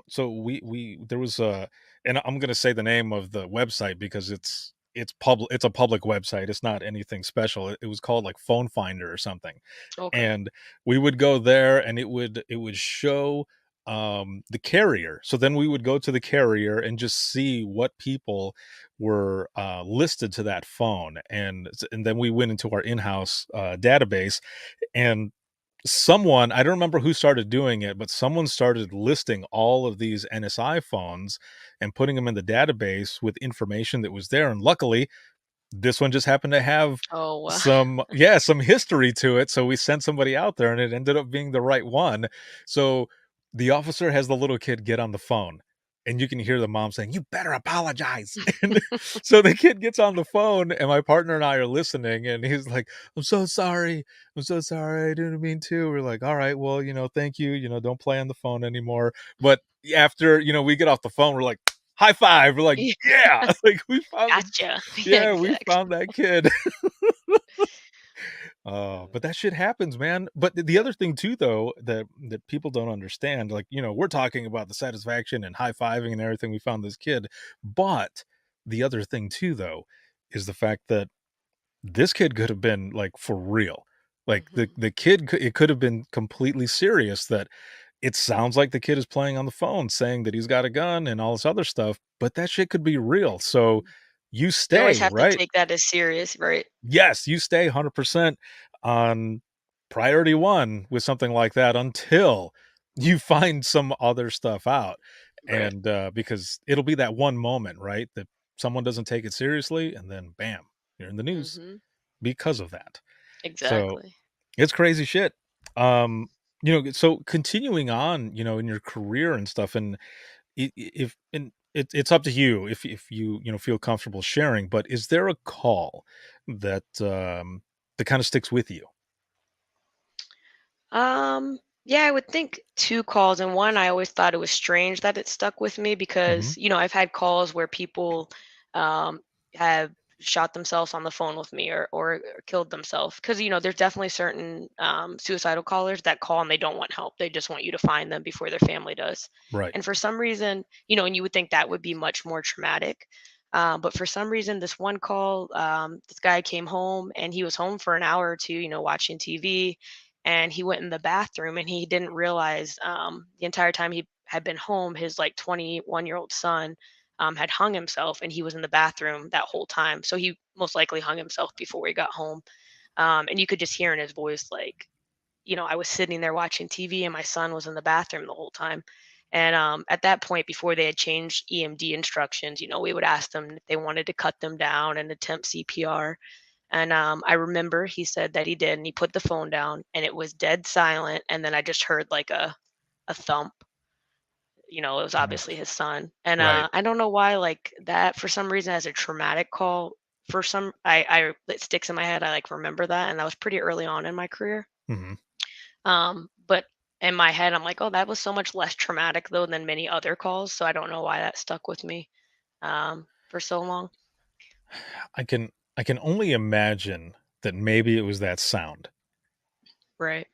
so we there was a and I'm gonna say the name of the website because it's a public website. It's not anything special. It was called like Phone Finder or something. Okay. And we would go there and it would show the carrier. So then we would go to the carrier and just see what people were listed to that phone. And then we went into our in-house database, and someone, I don't remember who started doing it, but someone started listing all of these NSI phones and putting them in the database with information that was there. And luckily, this one just happened to have Oh, wow. some history to it. So we sent somebody out there and it ended up being the right one. So the officer has the little kid get on the phone, and you can hear the mom saying, "You better apologize." And so the kid gets on the phone, and my partner and I are listening, and he's like, "I'm so sorry. I'm so sorry. I didn't mean to." We're like, "All right, well, thank you. Don't play on the phone anymore." But after, we get off the phone, we're like, high five. We're like, Yeah, "Yeah." Like we found gotcha. Yeah, yeah, we found that kid. But that shit happens, man. But the other thing too, though, that people don't understand, like, we're talking about the satisfaction and high-fiving and everything we found this kid, but the other thing too, though, is the fact that this kid could have been, like, for real. Like, the Mhm. the kid it could have been completely serious, that it sounds like the kid is playing on the phone saying that he's got a gun and all this other stuff, but that shit could be real. So you You always stay, have to right? take that as serious, right? Yes, you stay 100% on priority 1 with something like that until you find some other stuff out, Right. and, because it'll be that one moment, right, that someone doesn't take it seriously, and then bam, you're in the news Mhm. because of that. So, Exactly. it's crazy shit. So continuing on, in your career and stuff, and if and it's up to you if you feel comfortable sharing, but is there a call that that kind of sticks with you? Yeah, I would think 2 calls, and one, I always thought it was strange that it stuck with me Hmm. because, I've had calls where people um, have shot themselves on the phone with me or killed themselves. Because, there's definitely certain suicidal callers that call and they don't want help. They just want you to find them before their family does. Right. And for some reason, and you would think that would be much more traumatic. But for some reason, this one call, this guy came home and he was home for an hour or two, watching TV, and he went in the bathroom and he didn't realize the entire time he had been home, his like 21-year-old son had hung himself, and he was in the bathroom that whole time. So he most likely hung himself before he got home. And you could just hear in his voice, like, I was sitting there watching TV and my son was in the bathroom the whole time. And at that point, before they had changed EMD instructions, we would ask them if they wanted to cut them down and attempt CPR. And I remember he said that he did, and he put the phone down, and it was dead silent. And then I just heard like a thump. It was Mm. obviously his son. And Right. I don't know why, like that, for some reason, as a traumatic call. For some, I it sticks in my head. I like remember that, and that was pretty early on in my career. Hmm. But in my head, I'm like, oh, that was so much less traumatic though than many other calls. So I don't know why that stuck with me for so long. I can only imagine that maybe it was that sound. Right.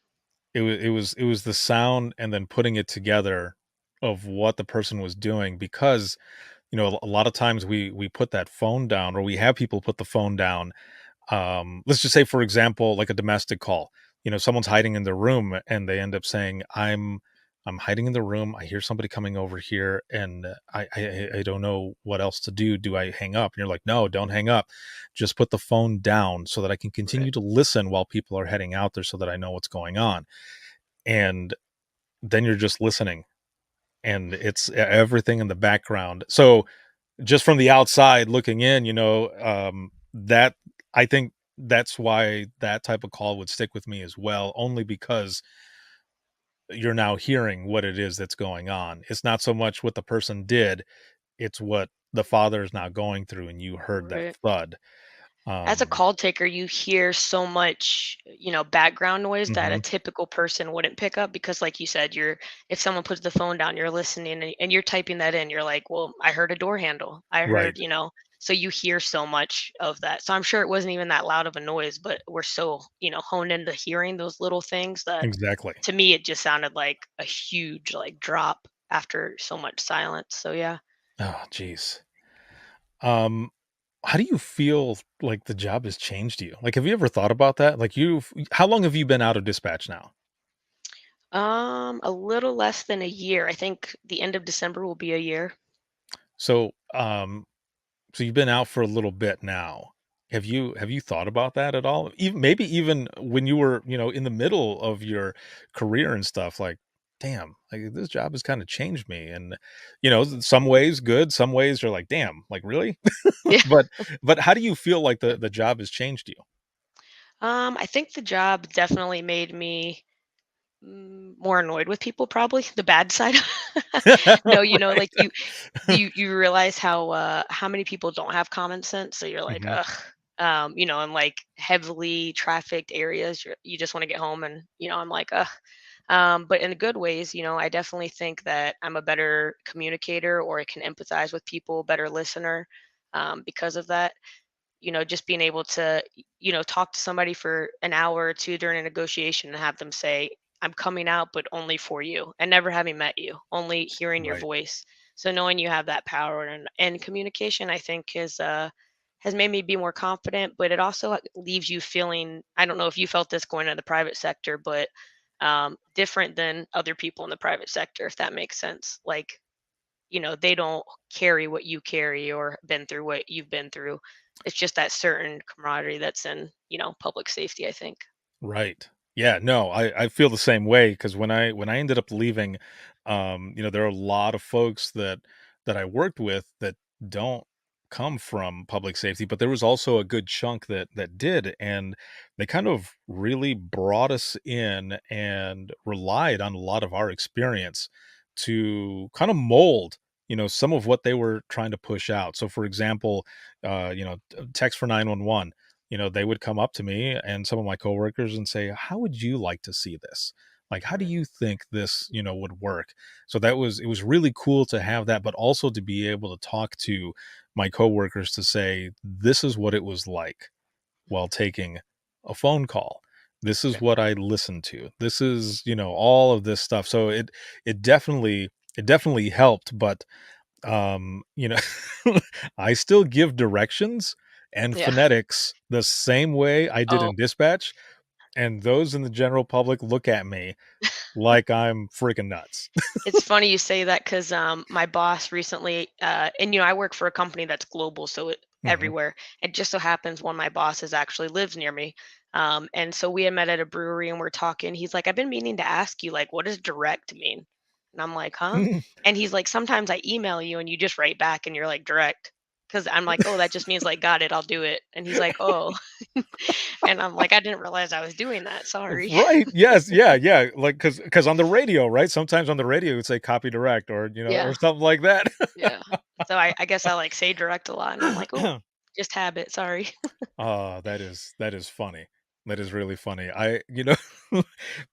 It was the sound and then putting it together of what the person was doing, because a lot of times we put that phone down, or we have people put the phone down. Let's just say, for example, like a domestic call, someone's hiding in the room and they end up saying, I'm hiding in the room, I hear somebody coming over here, and I don't know what else to do. Do I hang up? And you're like, no, don't hang up, just put the phone down so that I can Right. continue to listen while people are heading out there, so that I know what's going on. And then you're just listening, and it's everything in the background. So just from the outside looking in, that I think that's why that type of call would stick with me as well, only because you're now hearing what it is that's going on. It's not so much what the person did, it's what the father is now going through, and you heard that Right. thud. As a Um, call taker, you hear so much, background noise that a mhm, typical person wouldn't pick up because, like you said, if someone puts the phone down, you're listening and you're typing that in. You're like, well, I heard a door handle. I right, heard, so you hear so much of that. So I'm sure it wasn't even that loud of a noise, but we're so, honed into hearing those little things that exactly. to me, it just sounded like a huge, like, drop after so much silence. So yeah. Oh, jeez. Um, how do you feel like the job has changed you? Like, have you ever thought about that? Like, how long have you been out of dispatch now? A little less than a year. I think the end of December will be a year. So, so you've been out for a little bit now. Have you thought about that at all? Even maybe even when you were, in the middle of your career and stuff, like, damn, like this job has kind of changed me. And some ways good, some ways you're like, damn, like really? Yeah. But how do you feel like the job has changed you? I think the job definitely made me more annoyed with people, probably the bad side. No, Right. like you realize how many people don't have common sense. So you're like, Hmm. ugh. In like heavily trafficked areas, you just want to get home, and I'm like, ugh. But in the good ways, I definitely think that I'm a better communicator, or I can empathize with people, better listener, because of that. Just being able to, talk to somebody for an hour or two during a negotiation and have them say, I'm coming out, but only for you, and never having met you, only hearing your Right. voice. So knowing you have that power and communication, I think has made me be more confident, but it also leaves you feeling, I don't know if you felt this going into the private sector, but different than other people in the private sector, if that makes sense. Like, they don't carry what you carry or been through what you've been through. It's just that certain camaraderie that's in, public safety, I think. Right. Yeah, no, I feel the same way, because when I ended up leaving, there are a lot of folks that I worked with that don't come from public safety, but there was also a good chunk that did, and they kind of really brought us in and relied on a lot of our experience to kind of mold, some of what they were trying to push out. So for example, text for 911, they would come up to me and some of my coworkers and say, "How would you like to see this? Like, how do Right. you think this, would work?" So it was really cool to have that, but also to be able to talk to my coworkers to say, "This is what it was like while taking a phone call. This is Right. what I listened to. This is, all of this stuff." So it definitely it definitely helped, but you know, I still give directions and Yeah. phonetics the same way I did Oh, in dispatch, and those in the general public look at me like I'm freaking nuts. It's funny you say that because my boss recently, and I work for a company that's global, so Mhm. everywhere. It just so happens one of my bosses actually lives near me, and so we had met at a brewery and we're talking. He's like, "I've been meaning to ask you, like, what does direct mean?" And I'm like, "Huh?" And he's like, "Sometimes I email you and you just write back and you're like direct." Because I'm like, "Oh, that just means like, got it, I'll do it." And he's like, "Oh," and I'm like, "I didn't realize I was doing that. Sorry." Right. Yes. Yeah. Yeah. Like, cause on the radio, right? Sometimes on the radio, it's say copy direct or, or Yeah. something like that. Yeah. So I guess I like say direct a lot and I'm like, oh, just habit, sorry. Oh, that is funny. That is really funny.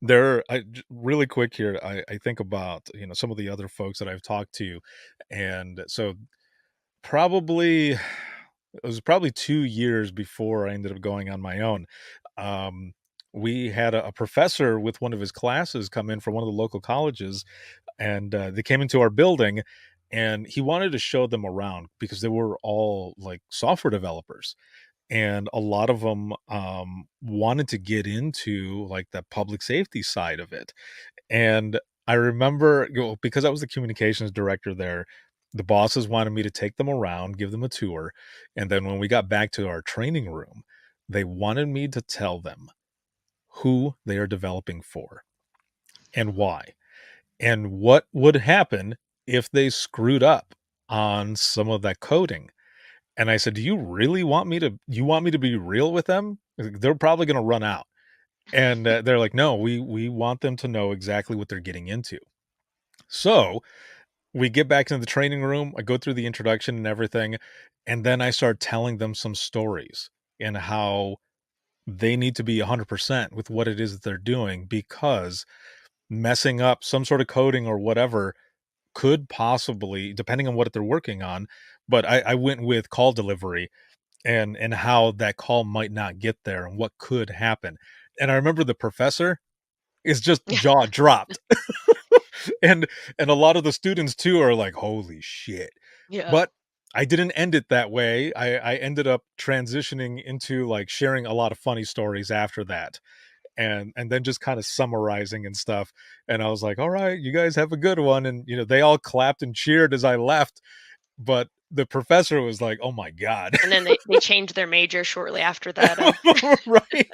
There, really quick here. I think about, some of the other folks that I've talked to. And so probably, it was probably 2 years before I ended up going on my own. Um, we had a professor with one of his classes come in from one of the local colleges, and they came into our building, and he wanted to show them around because they were all like software developers, and a lot of them wanted to get into like the public safety side of it. And I remember, because I was the communications director there, the bosses wanted me to take them around, give them a tour, and then when we got back to our training room, they wanted me to tell them who they are developing for and why, and what would happen if they screwed up on some of that coding. And I said, "Do you really want me to be real with them? They're probably gonna run out." And, they're like, "No, we want them to know exactly what they're getting into." So, we get back into the training room, I go through the introduction and everything, and then I start telling them some stories and how they need to be 100% with what it is that they're doing, because messing up some sort of coding or whatever could possibly, depending on what they're working on, but I went with call delivery and how that call might not get there and what could happen. And I remember the professor is just Yeah. jaw dropped. and and a lot of the students too are like, "Holy shit." Yeah. But I didn't end it that way. I ended up transitioning into like sharing a lot of funny stories after that, and then just kind of summarizing and stuff. And I was like, "All right, you guys have a good one." And they all clapped and cheered as I left, but the professor was like, "Oh my god." And then they changed their major shortly after that Right.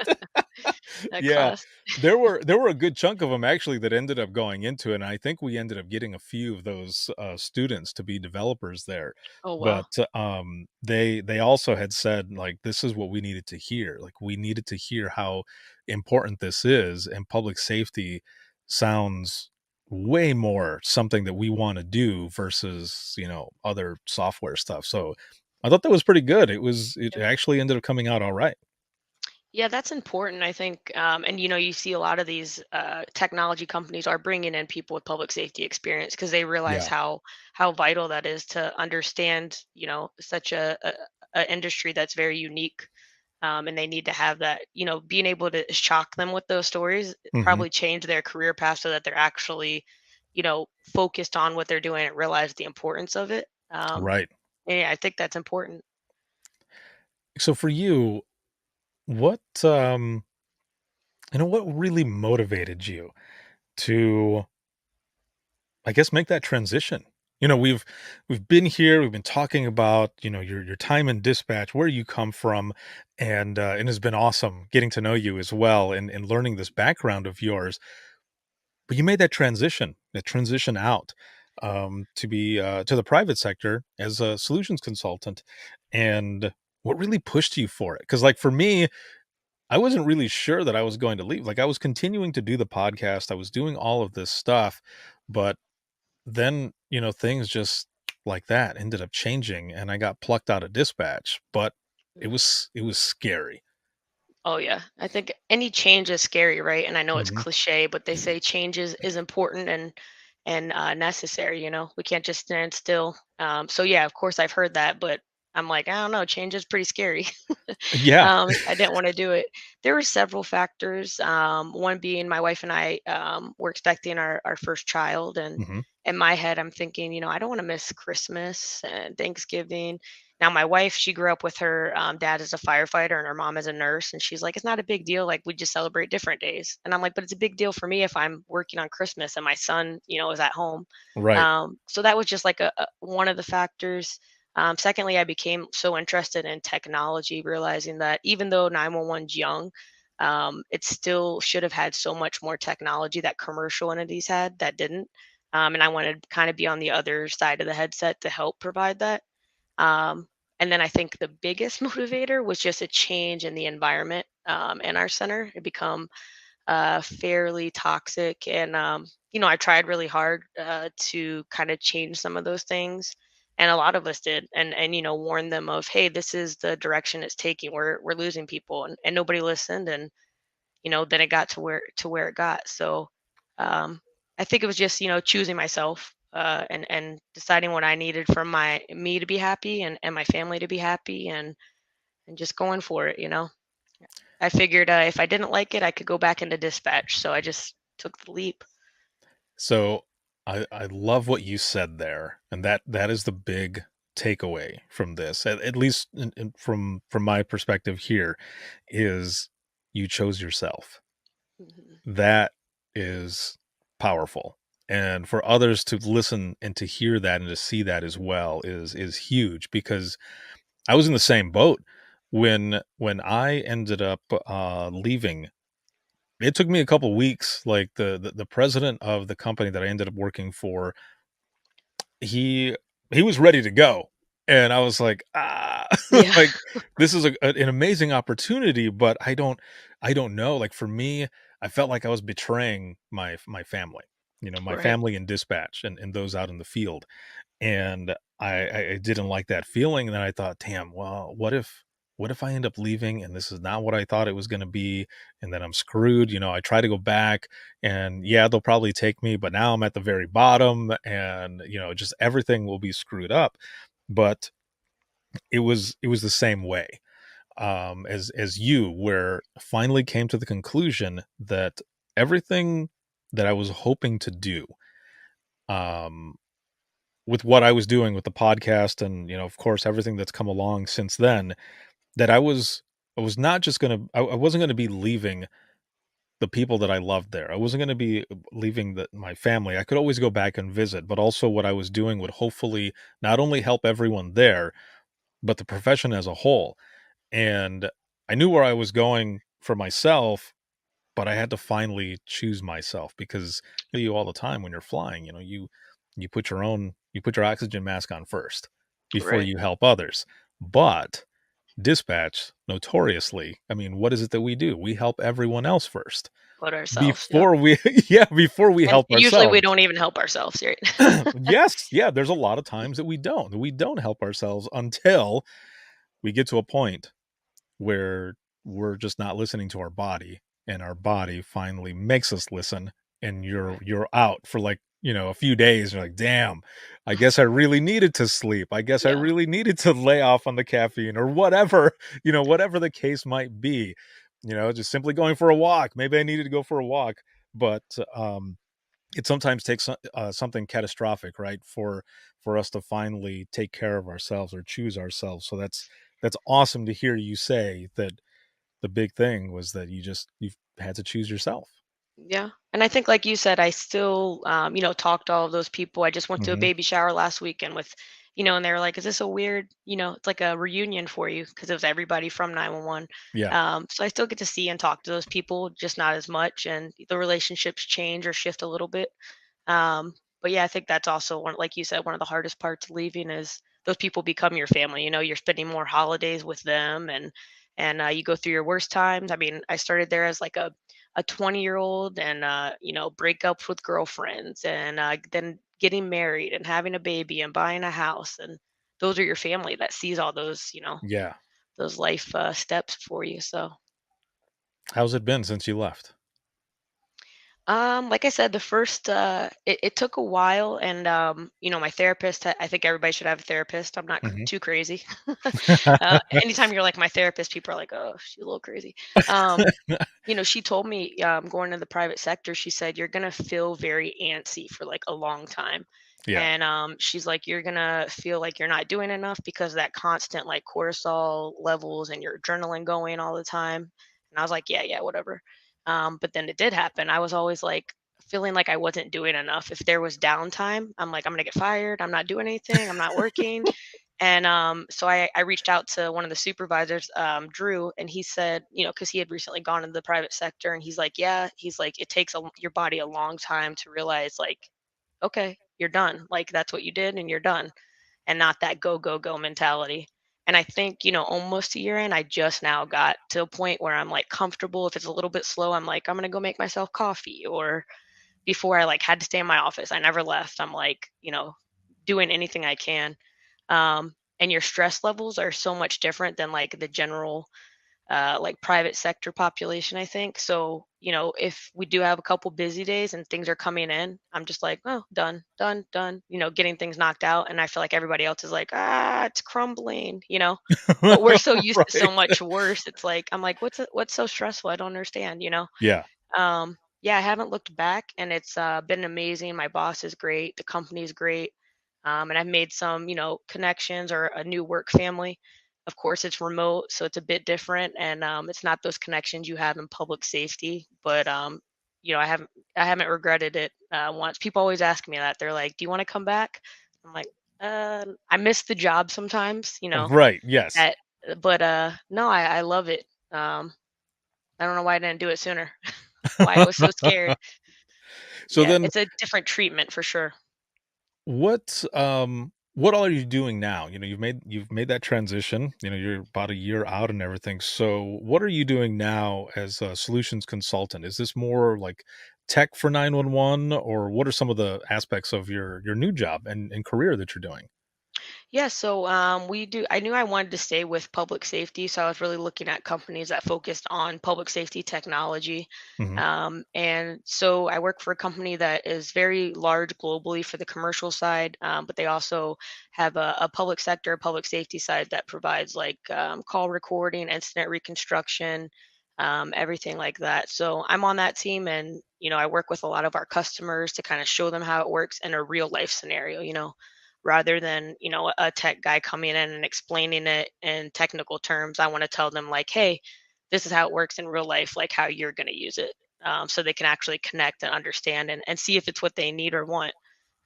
that Yeah. class. There were a good chunk of them actually that ended up going into it, and I think we ended up getting a few of those, students to be developers there. Oh But, wow. they also had said, like, "This is what we needed to hear." Like, we needed to hear how important this is, and public safety sounds way more something that we wanna do versus, other software stuff. So, I thought that was pretty good. It actually ended up coming out alright. Yeah, that's important, I think. And you see a lot of these technology companies are bringing in people with public safety experience because they realize Yeah. how vital that is to understand, such a industry that's very unique. And they need to have that, being able to shock them with those stories, Mhm. probably change their career path so that they're actually, focused on what they're doing and realize the importance of it. Right. And yeah, I think that's important. So for you, what what really motivated you to, I guess, make that transition? We've been here, we've been talking about, your time in dispatch, where you come from, and it's been awesome getting to know you as well, and learning this background of yours. But you made that transition out, to be, to the private sector as a solutions consultant. And what really pushed you for it? Because, like, for me, I wasn't really sure that I was going to leave. Like, I was continuing to do the podcast, I was doing all of this stuff, but then, things just like that ended up changing, and I got plucked out of dispatch. But it was scary. Oh yeah, I think any change is scary, right? And I know it's Mhm. cliche, but they say change is important and necessary. We can't just stand still. So yeah, of course I've heard that, but I'm like, I don't know, change is pretty scary. Yeah. I didn't want to do it. There were several factors. One being my wife and I were expecting our first child, and Mhm. in my head I'm thinking, I don't want to miss Christmas and Thanksgiving, Now, my wife, she grew up with her dad as a firefighter and her mom as a nurse, and she's like, it's not a big deal. Like, we just celebrate different days. And I'm like, but it's a big deal for me if I'm working on Christmas and my son, is at home. Right. So that was just like one of the factors. Secondly, I became so interested in technology, realizing that even though 911's young, it still should have had so much more technology that commercial entities had that didn't. And I wanted to kind of be on the other side of the headset to help provide that. And then I think the biggest motivator was just a change in the environment in our center. It become fairly toxic, and I tried really hard to kind of change some of those things, and a lot of us did, and warn them of, hey, this is the direction it's taking. We're losing people, and nobody listened, and then it got to where it got. So I think it was just choosing myself and deciding what I needed from my me to be happy and my family to be happy and just going for it. I figured if I didn't like it, I could go back into dispatch. So I just took the leap. So I love what you said there, and that is the big takeaway from this, at least from my perspective here, is you chose yourself. Mhm. That is powerful. And for others to listen and to hear that and to see that as well is huge, because I was in the same boat when I ended up leaving. It took me a couple weeks. Like the president of the company that I ended up working for, he he was ready to go, and I was like, ah, Yeah. like this is an amazing opportunity, but I don't know. Like for me, I felt like I was betraying my family, my Right. family in dispatch and those out in the field, and I didn't like that feeling. And then I thought, damn, well, what if I end up leaving and this is not what I thought it was going to be, and then I'm screwed. I try to go back, and yeah, they'll probably take me, but now I'm at the very bottom, and just everything will be screwed up. But it was the same way, as you, where finally came to the conclusion that everything that I was hoping to do, um with what I was doing with the podcast, and of course everything that's come along since then, that I was not just gonna I wasn't gonna be leaving the people that I loved there. I wasn't gonna be leaving my family. I could always go back and visit, but also what I was doing would hopefully not only help everyone there, but the profession as a whole. And I knew where I was going for myself, but I had to finally choose myself, because you all the time when you're flying, you put your oxygen mask on first before Right. you help others. But dispatch, notoriously, I mean, what is it that we do? We help everyone else first Put ourselves. Yep. before we yeah, before we And help usually we ourselves. don't even help ourselves, right? Yes, yeah, there's a lot of times that we don't help ourselves until we get to a point where we're just not listening to our body, and our body finally makes us listen, and you're Right. you're out for, like, a few days. You're like, damn, I guess I really needed to sleep. I guess I Yeah. really needed to lay off on the caffeine, or whatever, whatever the case might be. Just simply going for a walk. Maybe I needed to go for a walk. But it sometimes takes something catastrophic, right, for us to finally take care of ourselves or choose ourselves. So that's awesome to hear you say that the big thing was that you've had to choose yourself. Yeah. And I think, like you said, I still, talk to all of those people. I just went to a Hmm. baby shower last weekend with, and they were like, is this a weird, it's like a reunion for you because it was everybody from 911. Yeah. So I still get to see and talk to those people, just not as much. And the relationships change or shift a little bit. But yeah, I think that's also one, like you said, one of the hardest parts of leaving is those people become your family. You're spending more holidays with them, and you go through your worst times. I mean, I started there as like a 20-year-old, and breakups with girlfriends, and then getting married and having a baby and buying a house, and those are your family that sees all those Yeah. those life steps for you. So How's it been since you left? like I said, the first it took a while, and my therapist. I think everybody should have a therapist. I'm not Hmm. too crazy. Anytime you're like my therapist, people are like, "Oh, she's a little crazy." Um, she told me going to the private sector. She said you're gonna feel very antsy for like a long time, Yeah. And she's like, you're gonna feel like you're not doing enough because of that constant like cortisol levels and your adrenaline going all the time. And I was like, yeah, yeah, whatever. But then it did happen. I was always like feeling like I wasn't doing enough. If there was downtime, I'm like, I'm gonna get fired. I'm not doing anything. I'm not working. And so I reached out to one of the supervisors, Drew, and he said, because he had recently gone into the private sector, and he's like, yeah, he's like, it takes your body a long time to realize, like, okay, you're done. Like that's what you did, and you're done, and not that go go go mentality. And I think, almost a year in, I just now got to a point where I'm like comfortable. If it's a little bit slow, I'm like, I'm gonna go make myself coffee. Or before I like had to stay in my office, I never left. I'm like, doing anything I can. And your stress levels are so much different than like the general like private sector population, I think. So, if we do have a couple busy days and things are coming in, I'm just like, oh, done, done, done, getting things knocked out. And I feel like everybody else is like, it's crumbling. But we're so used to so Right. much worse. It's like, I'm like, what's so stressful? I don't understand. Yeah. Yeah, I haven't looked back, and it's been amazing. My boss is great. The company's great. And I've made some, connections or a new work family. Of course, it's remote, so it's a bit different, and it's not those connections you have in public safety. But I haven't regretted it once. People always ask me that. They're like, "Do you want to come back?" I'm like, I miss the job sometimes, Right. Yes. That, but no, I love it. I don't know why I didn't do it sooner. Why I was so scared. So Yeah, then it's a different treatment for sure. what all are you doing now? You've made that transition, you're about a year out and everything. So what are you doing now as a solutions consultant? Is this more like tech for 911, or what are some of the aspects of your new job and career that you're doing? Yeah, so we do. I knew I wanted to stay with public safety, so I was really looking at companies that focused on public safety technology. Hmm. And so I work for a company that is very large globally for the commercial side, but they also have a public sector, public safety side that provides like call recording, incident reconstruction, everything like that. So I'm on that team, and I work with a lot of our customers to kind of show them how it works in a real life scenario. Rather than a tech guy coming in and explaining it in technical terms. I want to tell them like, hey, this is how it works in real life, like how you're going to use it, so they can actually connect and understand and see if it's what they need or want.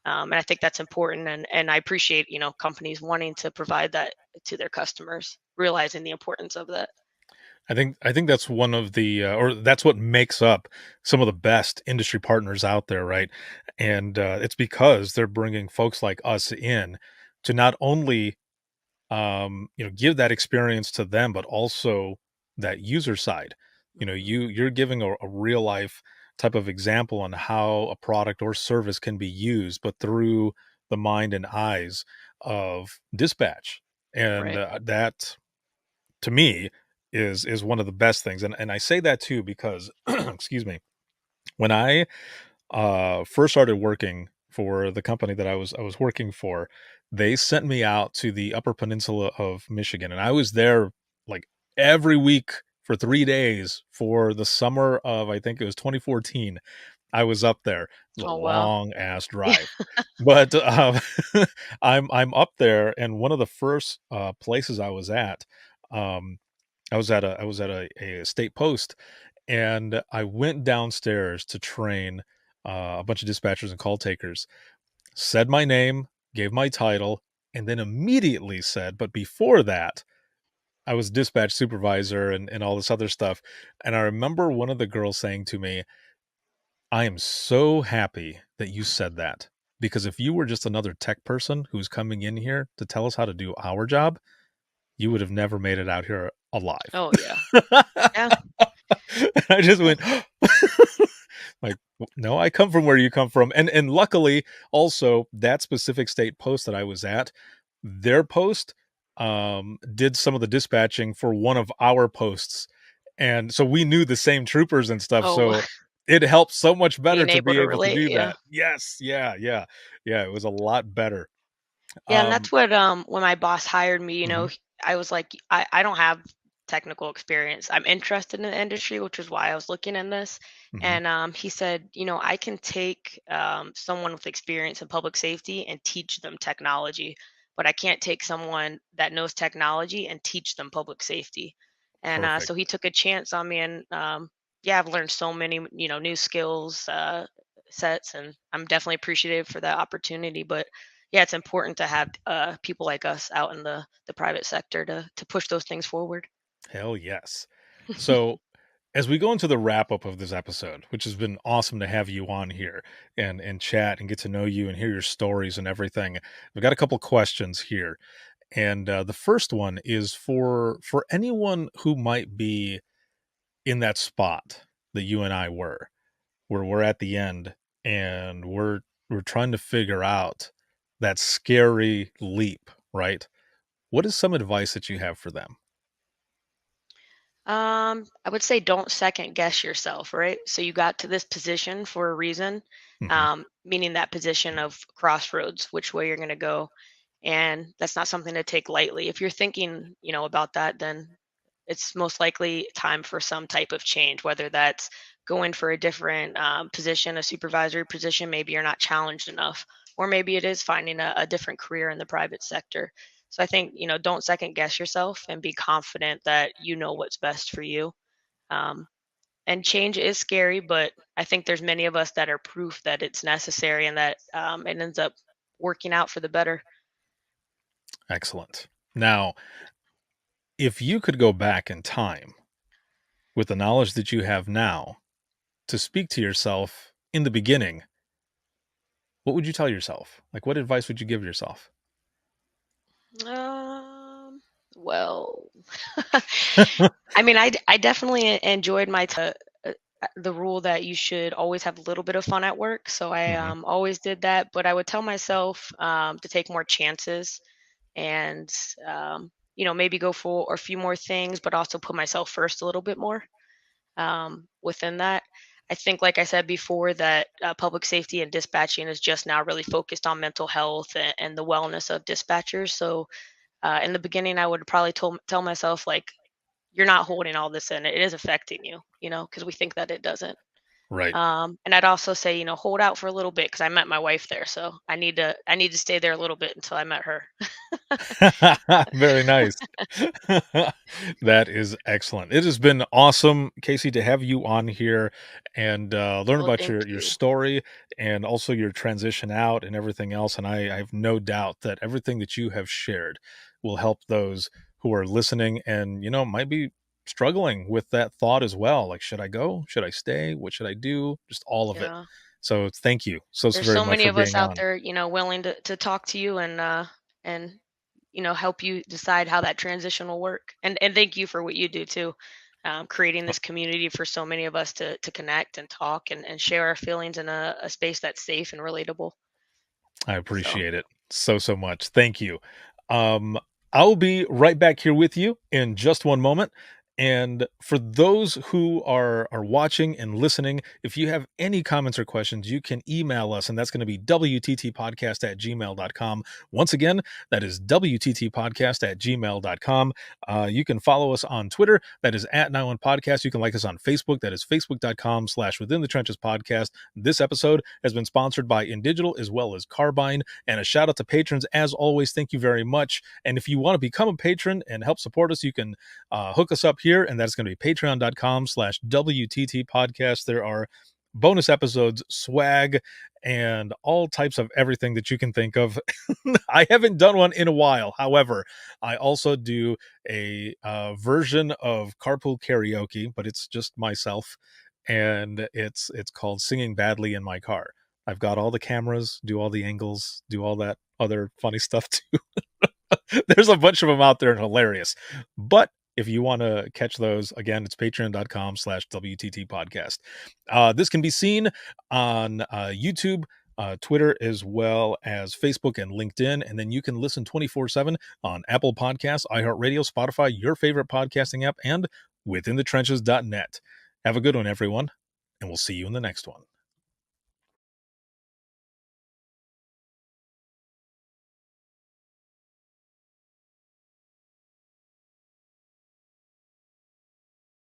And I think that's important, and I appreciate companies wanting to provide that to their customers, realizing the importance of that. I think that's one of the or that's what makes up some of the best industry partners out there, right? And it's because they're bringing folks like us in to not only give that experience to them, but also that user side. Hmm. You're giving a real life type of example on how a product or service can be used, but through the mind and eyes of dispatch. And Right. that to me is one of the best things. And I say that too because excuse me, when I first started working for the company that I was working for, they sent me out to the Upper Peninsula of Michigan, and I was there like every week for 3 days for the summer of, I think it was 2014. I was up there. It was a Oh wow. long ass Yeah. drive, but I'm up there, and one of the first places I was at, um, I was at a state post, and I went downstairs to train a bunch of dispatchers and call takers. Said my name, gave my title, and then immediately said, "But before that, I was dispatch supervisor and all this other stuff." And I remember one of the girls saying to me, "I am so happy that you said that, because if you were just another tech person who's coming in here to tell us how to do our job, you would have never made it out here alive." Oh yeah. Yeah. I just went like, no, I come from where you come from. And luckily also that specific state post that I was at, their post did some of the dispatching for one of our posts. And so we knew the same troopers and stuff. Oh, So it helped so much better being to able be to able to relate. do Yeah. that. Yes, yeah, yeah. Yeah, it was a lot better. Yeah, and Um that's what when my boss hired me, mhm. I was like, I don't have technical experience. I'm interested in the industry, which is why I was looking in this. Hmm. And he said, I can take someone with experience in public safety and teach them technology, but I can't take someone that knows technology and teach them public safety. And Perfect. so he took a chance on me, and yeah, I've learned so many, new skills sets, and I'm definitely appreciative for that opportunity. But yeah, it's important to have people like us out in the private sector to push those things forward. Hell yes. So, as we go into the wrap up of this episode, which has been awesome to have you on here and chat and get to know you and hear your stories and everything, we've got a couple questions here. And the first one is for anyone who might be in that spot that you and I were, where we're at the end and we're trying to figure out that scary leap, right? What is some advice that you have for them? I would say don't second guess yourself, right? So you got to this position for a reason, Hmm. meaning that position of crossroads, which way you're going to go. And that's not something to take lightly. If you're thinking, about that, then it's most likely time for some type of change, whether that's going for a different position, a supervisory position. Maybe you're not challenged enough, or maybe it is finding a different career in the private sector. So I think, don't second guess yourself and be confident that you know what's best for you. Um, and change is scary, but I think there's many of us that are proof that it's necessary and that it ends up working out for the better. Excellent. Now, if you could go back in time with the knowledge that you have now to speak to yourself in the beginning, what would you tell yourself? Like, what advice would you give yourself? Well, I mean, I definitely enjoyed the rule that you should always have a little bit of fun at work. So I Hmm. always did that, but I would tell myself to take more chances and maybe go for a few more things, but also put myself first a little bit more within that. I think, like I said before, that public safety and dispatching is just now really focused on mental health and the wellness of dispatchers. So in the beginning, I would probably tell myself, like, you're not holding all this in. It is affecting you, because we think that it doesn't. Right. And I'd also say, hold out for a little bit because I met my wife there, so I need to stay there a little bit until I met her. Very nice. That is excellent. It has been awesome, Casey, to have you on here and learn Well, about thank your you. story and also your transition out and everything else. And I have no doubt that everything that you have shared will help those who are listening and, might be struggling with that thought as well. Like, should I go? Should I stay? What should I do? Just all of it. Yeah. So thank you so There's very so much many for of us being out on. there, willing to talk to you and help you decide how that transition will work. And thank you for what you do too, creating this community for so many of us to connect and talk and share our feelings in a space that's safe and relatable. I So appreciate it so much. Thank you. Um, I'll be right back here with you in just one moment. And for those who are watching and listening, if you have any comments or questions, you can email us, and that's going to be wttpodcast@gmail.com. Once again, that is wttpodcast@gmail.com. You can follow us on Twitter, that is @91podcast. You can like us on Facebook, that is facebook.com/within the trenches podcast. This episode has been sponsored by InDigital as well as Carbine. And a shout out to patrons. As always, thank you very much. And if you want to become a patron and help support us, you can hook us up here, and that's going to be patreon.com/WTT podcast. There are bonus episodes, swag, and all types of everything that you can think of. I haven't done one in a while. However, I also do a version of carpool karaoke, but it's just myself, and it's called Singing Badly in My Car. I've got all the cameras, do all the angles, do all that other funny stuff too. There's a bunch of them out there and hilarious. But if you want to catch those, again, it's patreon.com/WTT podcast. This can be seen on YouTube, Twitter, as well as Facebook and LinkedIn. And then you can listen 24/7 on Apple Podcasts, iHeartRadio, Spotify, your favorite podcasting app, and withinthetrenches.net. Have a good one, everyone, and we'll see you in the next one.